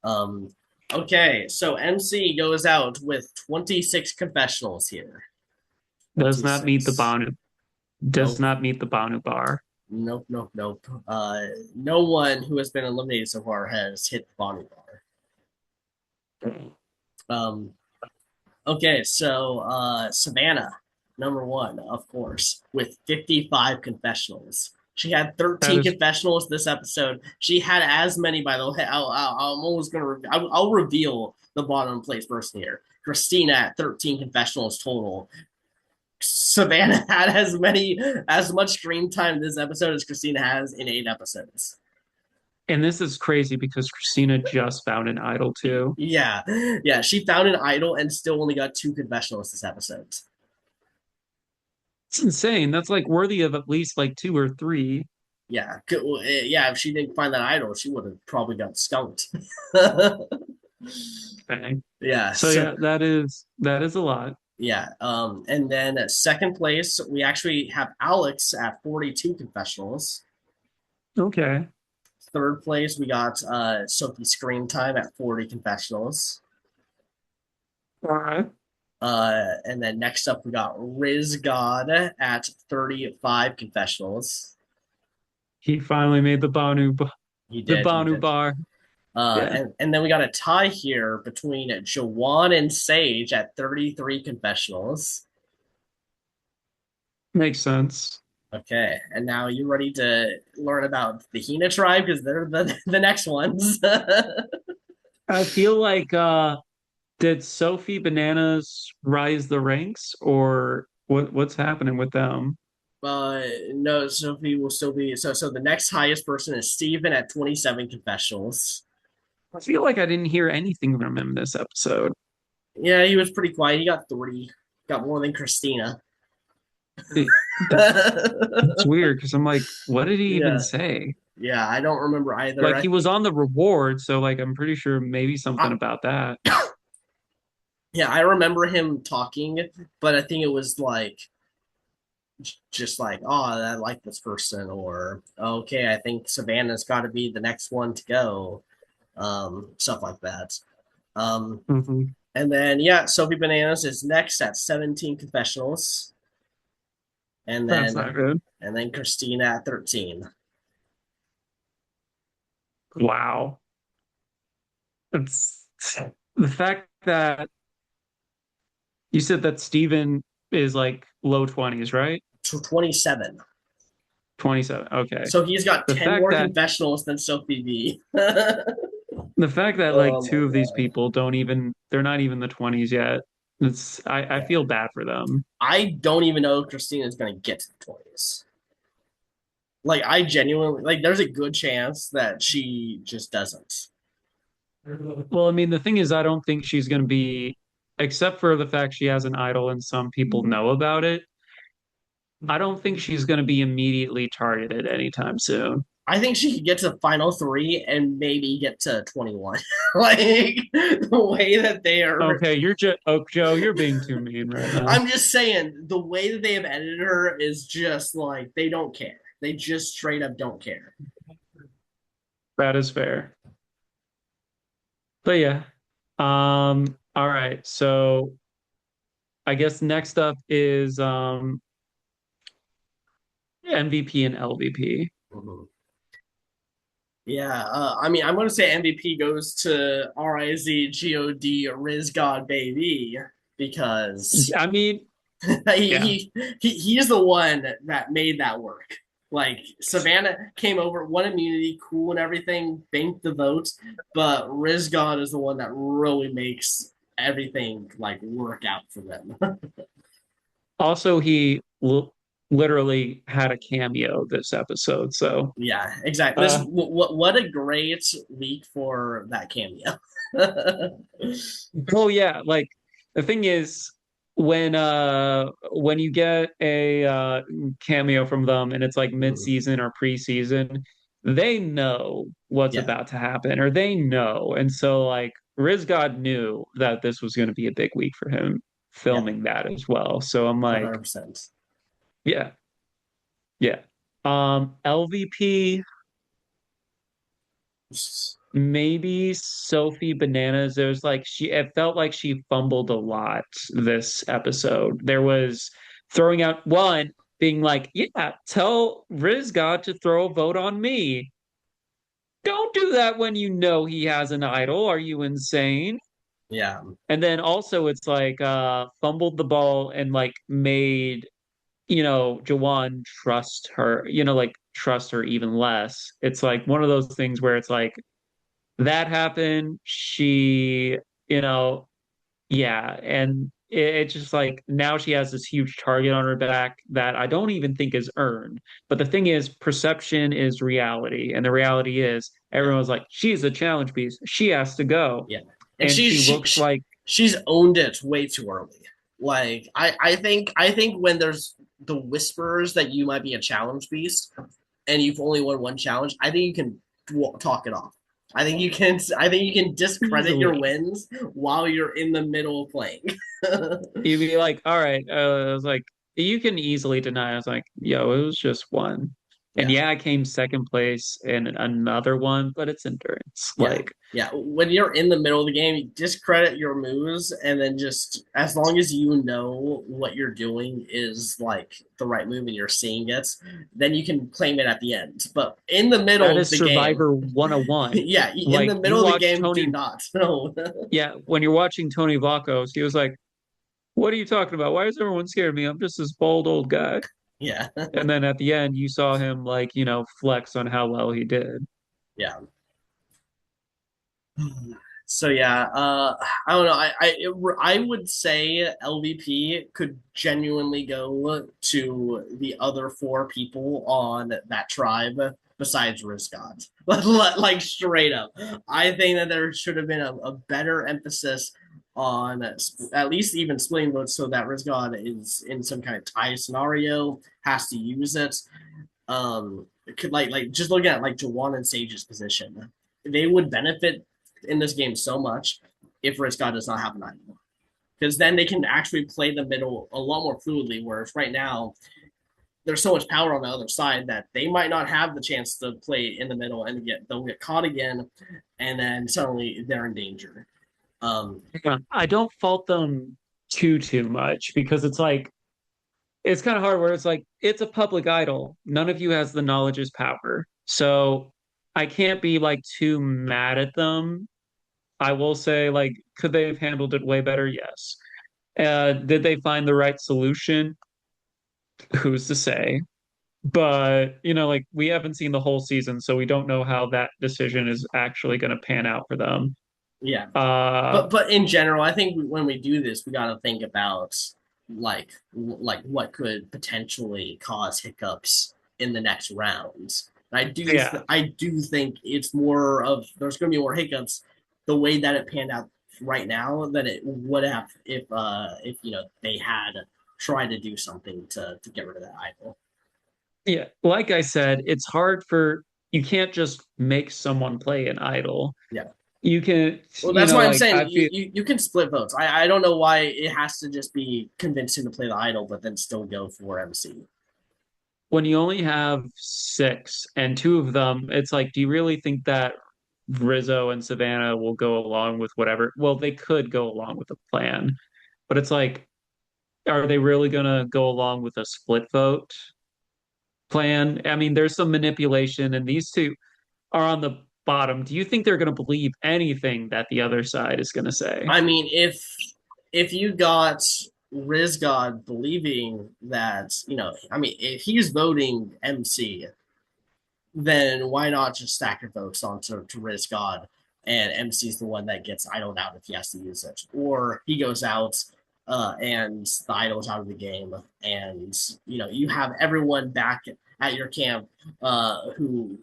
Um, okay, so MC goes out with 26 confessionals here. Does not meet the 26. Banu. Does Nope, not meet the Banu bar. nope, nope, nope. No one who has been eliminated so far has hit the Bonnie bar. Um, okay, so Savannah, number one, of course, with 55 confessionals. She had That 13 is, confessionals this episode. She had as many, by the way. I'm almost gonna. I'll reveal the bottom place person here. Kristina at 13 confessionals total. Savannah had as much screen time this episode as Kristina has in 8 episodes. and this is crazy because Kristina just found an idol too. Yeah, yeah. She found an idol and still only got 2 confessionals this episode. It's insane. That's like worthy of at least like two or three. Yeah, yeah. If she didn't find that idol, she would have probably got skunked. Bang. Yeah. So So yeah, that is a lot. yeah. And then at second place, we actually have Alex at 42 confessionals. Okay. Third place, we got Sophie Screen Time at 40 confessionals. All right. And then next up, we got Rizz God at 35 confessionals. He finally made He the did. He Banu did. bar. Yeah. And then we got a tie here between Jawan and Sage at 33 confessionals. Makes sense. Okay, and now you ready to learn about the Hina tribe because they're the next ones. I feel like did Sophie Bananas rise the ranks or what's happening with them? No, Sophie will still be so. The next highest person is Steven at 27 confessionals. I feel like I didn't hear anything from him this episode. Yeah, he was pretty quiet. He got 3, got more than Kristina. That's it's weird because I'm like, what did he even Yeah, say? yeah, I don't remember either. Like he was on the reward, so like I'm pretty sure maybe something I, about that. yeah, I remember him talking, but I think it was like just like, oh, I like this person, or okay, I think Savannah's got to be the next one to go, stuff like that. Um, Hmm. and then yeah, Sophie Bananas is next at 17 confessionals, and That's not good. Kristina at 13. Wow. It's the fact that you said that Steven is like low 20s, right? To 27. 27. Okay. So he's got The 10 fact more that confessionals than Sophie B. the fact that like Oh my two of these god. people don't even they're not even the 20s yet. I Yeah. feel bad for them. I don't even know if Christina's gonna get to the 20s. Like I genuinely like there's a good chance that she just doesn't. Well, I mean, the thing is, I don't think she's going to be, except for the fact she has an idol and some people know about it. I don't think she's going to be immediately targeted anytime soon. I think she could get to the final 3 and maybe get to 21. Like the way that they are. Okay, you're just, oh, Joe, you're being too mean right now. I'm just saying the way that they have edited her is just like they don't care. They just straight up don't care. That is fair. But yeah. All right. So I guess next up is MVP and LVP. Mhm. Yeah, I mean, I'm going to say MVP goes to Rizz God baby because I mean, yeah. he's the one that made that work. Like Savannah came over, won immunity, cool and everything, banked the votes, but Rizz God is the one that really makes everything like work out for them. Also, he literally had a cameo this episode. So, Yeah, exactly. This uh, what a great week for that cameo. oh yeah, like the thing is when you get a cameo from them and it's like mid-season or preseason, they know what's Yeah, about to happen or they know. And so like Rizz God knew that this was going to be a big week for him yeah, filming that as well. So I'm like, 100%. yeah, yeah. LVP maybe Sophie Bananas. There's like it felt like she fumbled a lot this episode. There was throwing out one, being like, yeah, tell Rizz God to throw a vote on me. Don't do that when you know he has an idol. Are you insane? Yeah, And then also it's like fumbled the ball and like made, Jawan trust her, like trust her even less. It's like one of those things where it's like that happened. She, you know, yeah, and it's just like now she has this huge target on her back that I don't even think is earned. But the thing is, perception is reality, and the reality is yeah, everyone's like, she's a challenge piece. She has to go, yeah. And and she looks like she's owned it way too early. Like I think when there's the whispers that you might be a challenge beast and you've only won one challenge, I think you can talk it off. I think you can discredit your easily. wins while you're in the middle of playing. You'd be like, all right, I was like, you can easily deny. I was like, yo, it was just one. And Yeah. yeah, I came second place in another one, but it's endurance. Yeah. Like, Yeah. When you're in the middle of the game, you discredit your moves and then just as long as you know what you're doing is like the right move and you're seeing it, then you can claim it at the end. But in the middle that of is the game, Survivor 101. yeah, in Like, the you middle of the watch game, do Tony, not. No. yeah, when you're watching Tony Vacos, he was like, what are you talking about? Why is everyone scared of me? I'm just this bald old guy. Yeah. And then at the end, you saw him, like, flex on how well he did. Yeah. So yeah, I don't know. I would say LVP could genuinely go to the other four people on that tribe besides Rizz God. Like straight up, I think that there should have been a better emphasis on at least even splitting votes so that Rizz God is in some kind of tie scenario, has to use it. Could like just looking at like Jawan and Sage's position, they would benefit in this game so much if Rizz God does not have an idol. Because then they can actually play the middle a lot more fluidly. Whereas right now, there's so much power on the other side that they might not have the chance to play in the middle and they'll get caught again, and then suddenly they're in danger. Yeah. I don't fault them too much because it's like, it's kind of hard where it's like, it's a public idol. None of you has the knowledge is power. So I can't be like too mad at them. I will say, like, could they have handled it way better? Yes. Did they find the right solution? Who's to say? But, like, we haven't seen the whole season, so we don't know how that decision is actually going to pan out for them. Yeah, Uh, but in general, I think when we do this, we got to think about like what could potentially cause hiccups in the next rounds. yeah. I do think it's more of there's going to be more hiccups the way that it panned out right now than it would have if they had tried to do something to get rid of that idol. Yeah. Like I said, it's hard you can't just make someone play an idol. Yeah. You can, Well, that's why I'm like, saying I feel you can split votes. I don't know why it has to just be convincing to play the idol, but then still go for MC. when you only have six and two of them, it's like, do you really think that Rizzo and Savannah will go along with whatever? Well, they could go along with the plan, but it's like, are they really going to go along with a split vote plan? I mean, there's some manipulation, and these two are on the bottom. Do you think they're going to believe anything that the other side is going to say? I mean, if you got Rizz God believing that, I mean, if he's voting MC, then why not just stack your votes onto Rizz God? and MC's the one that gets idled out if he has to use it, or he goes out and the idol's out of the game, and you have everyone back at your camp who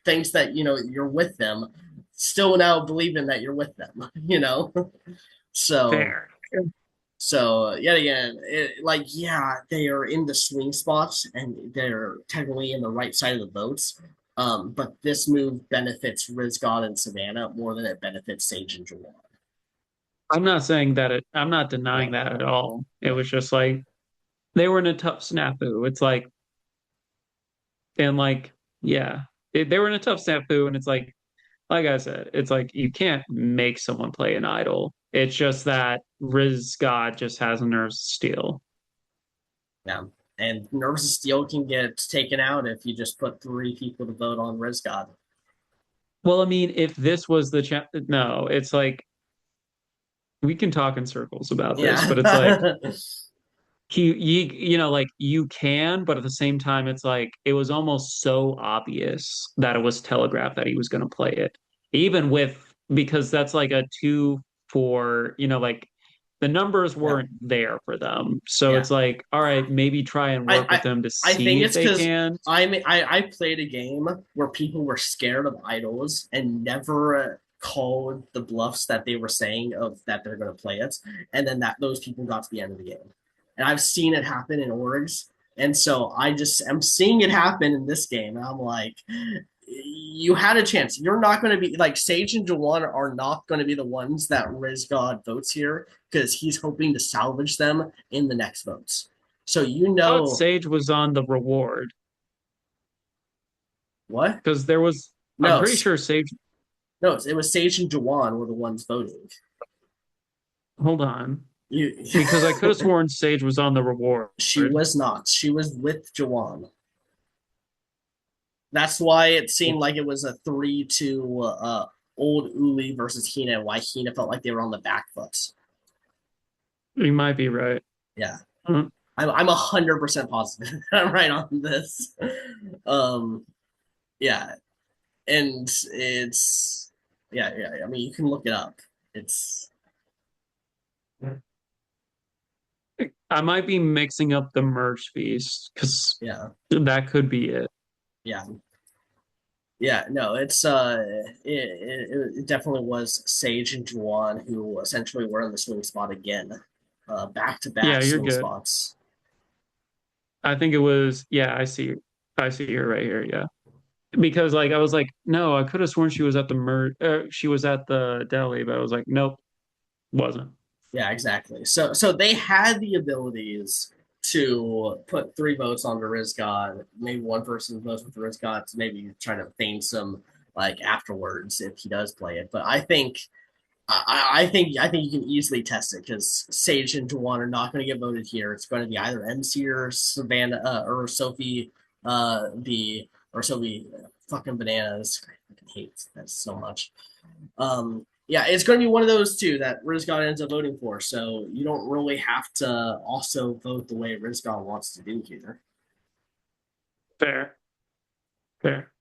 thinks that you're with them, still now believing that you're with them. So Fair. yet again, yeah, they are in the swing spots and they're technically in the right side of the votes. But this move benefits Rizz God and Savannah more than it benefits Sage and Jawan. I'm not saying that I'm not Yeah, denying that at all. It yeah, was just like they were in a tough snafu. It's like, and like, yeah, they were in a tough snafu, and it's like I said, it's like you can't make someone play an idol. It's just that Riz God just has nerves of steel. yeah. And Nerves of Steel can get taken out if you just put three people to vote on Rizz God. Well, I mean, if this was the no, it's like we can talk in circles about this, Yeah. but it's like like you can, but at the same time, it's like it was almost so obvious that it was telegraphed that he was going to play it, even with because that's like a two for like the numbers Yeah. weren't there for them, so Yeah. it's like all right, maybe try and I, work with I them to I think see if it's they because can. I played a game where people were scared of idols and never called the bluffs that they were saying of that they're going to play it, and then that those people got to the end of the game, and I've seen it happen in orgs, and so I'm seeing it happen in this game, and I'm like, you had a chance. You're not going to be like Sage and Jawan are not going to be the ones that Rizz God votes here because he's hoping to salvage them in the next votes. So I thought Sage was on the reward what? because there was. I'm No, pretty sure Sage. no, it was Sage and Jawan were the ones voting. Hold on, You, because I could have sworn Sage was on the reward. she was not. She was with Jawan. That's why it seemed like it was a 3-2 old Uli versus Hina. Why Hina felt like they were on the back foot. You might be right. Yeah. Mhm. I'm 100% positive I'm right on this. Um, yeah, and it's yeah. I mean, you can look it up. It's I might be mixing up the merch feast because yeah, that could be it. yeah, yeah. No, it definitely was Sage and Juwan who essentially were in the swing spot again, back to Yeah, back you're swing good. spots. I think it was. Yeah, I see her right here. Yeah, because like I was like, no, I could have sworn she was at the she was at the deli, but I was like, nope, wasn't. Yeah, exactly. So they had the abilities to put three votes on the Rizz God, maybe one person votes with the Rizz God to maybe try to feign some like afterwards if he does play it. But I think you can easily test it because Sage and Jawan are not going to get voted here. It's going to be either MC or Savannah or Sophie B or Sophie fucking bananas. I fucking hate that so much. Yeah, it's going to be one of those two that Rizz God ends up voting for. So you don't really have to also vote the way Rizz God wants to do here. Fair, fair.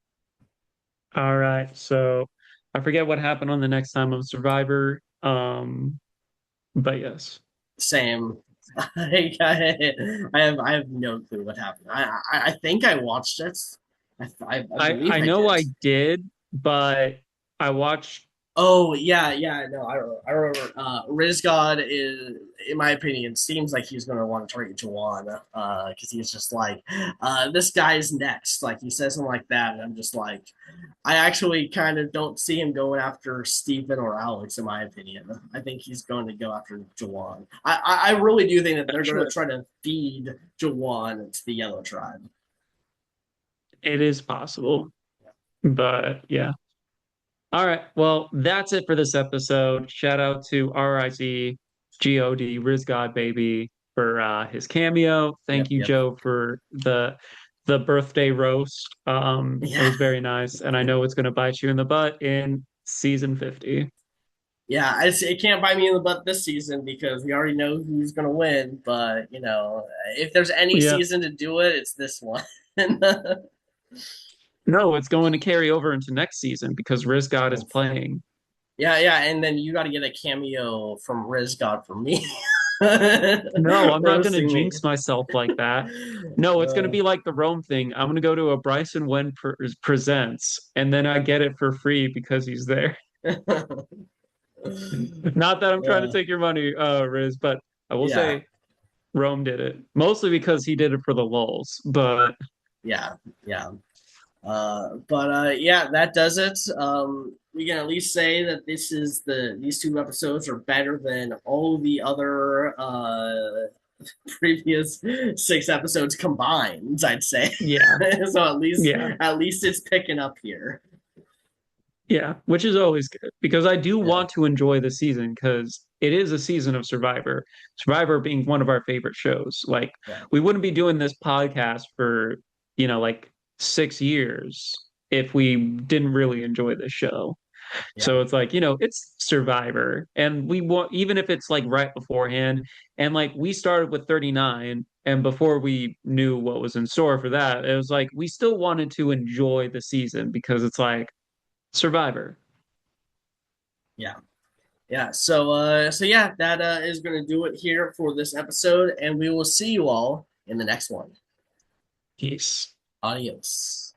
All right, so I forget what happened on the next time of Survivor. But yes, Same. I have no clue what happened. I think I watched it. I believe I I know did. I did, but I watched. Oh yeah, no, I remember. Rizz God is, in my opinion, seems like he's gonna want to target Jawan, because he's just like, this guy's next. Like he says something like that, and I'm just like, I actually kind of don't see him going after Stephen or Alex, in my opinion. I think he's going to go after Jawan. I really do think that they're going to Sure, try to feed Jawan to the Yellow Tribe. it is possible, but yeah. All right. Well, that's it for this episode. Shout out to Rizz God Baby for his cameo. Thank Yep, you, yep, Joe, for the birthday roast. It yeah. was very nice, and I know it's going to bite you in the butt in season 50. Yeah, it can't bite me in the butt this season because we already know who's going to win. But, if there's any Yeah. season to do it, it's this one. No, it's going to carry over into next season because Rizz God is Hopefully. playing. Yeah, and then you got to get a cameo from Rizz God for me. No, I'm not going to Roasting me. jinx myself like that. No, it's going to Uh, be like the Rome thing. I'm going to go to a Bryson Wen presents, and then I get it for free because he's there. Not that I'm trying to yeah, take your money, Riz, but I will yeah, say Rome did it. Mostly because he did it for the lulls. But yeah, yeah. But yeah, that does it. We can at least say that these two episodes are better than all the other previous six episodes combined, I'd say. yeah, So yeah. at least it's picking up here. Yeah, which is always good because I do Yeah, want to enjoy the season because it is a season of Survivor. Survivor being one of our favorite shows. Like yeah, we wouldn't be doing this podcast for, like 6 years if we didn't really enjoy this show. yeah, So it's like, it's Survivor and we want even if it's like right beforehand and like we started with 39 and before we knew what was in store for that, it was like we still wanted to enjoy the season because it's like Survivor. yeah. Yeah, so yeah, that is going to do it here for this episode, and we will see you all in the next one. Peace. Adios.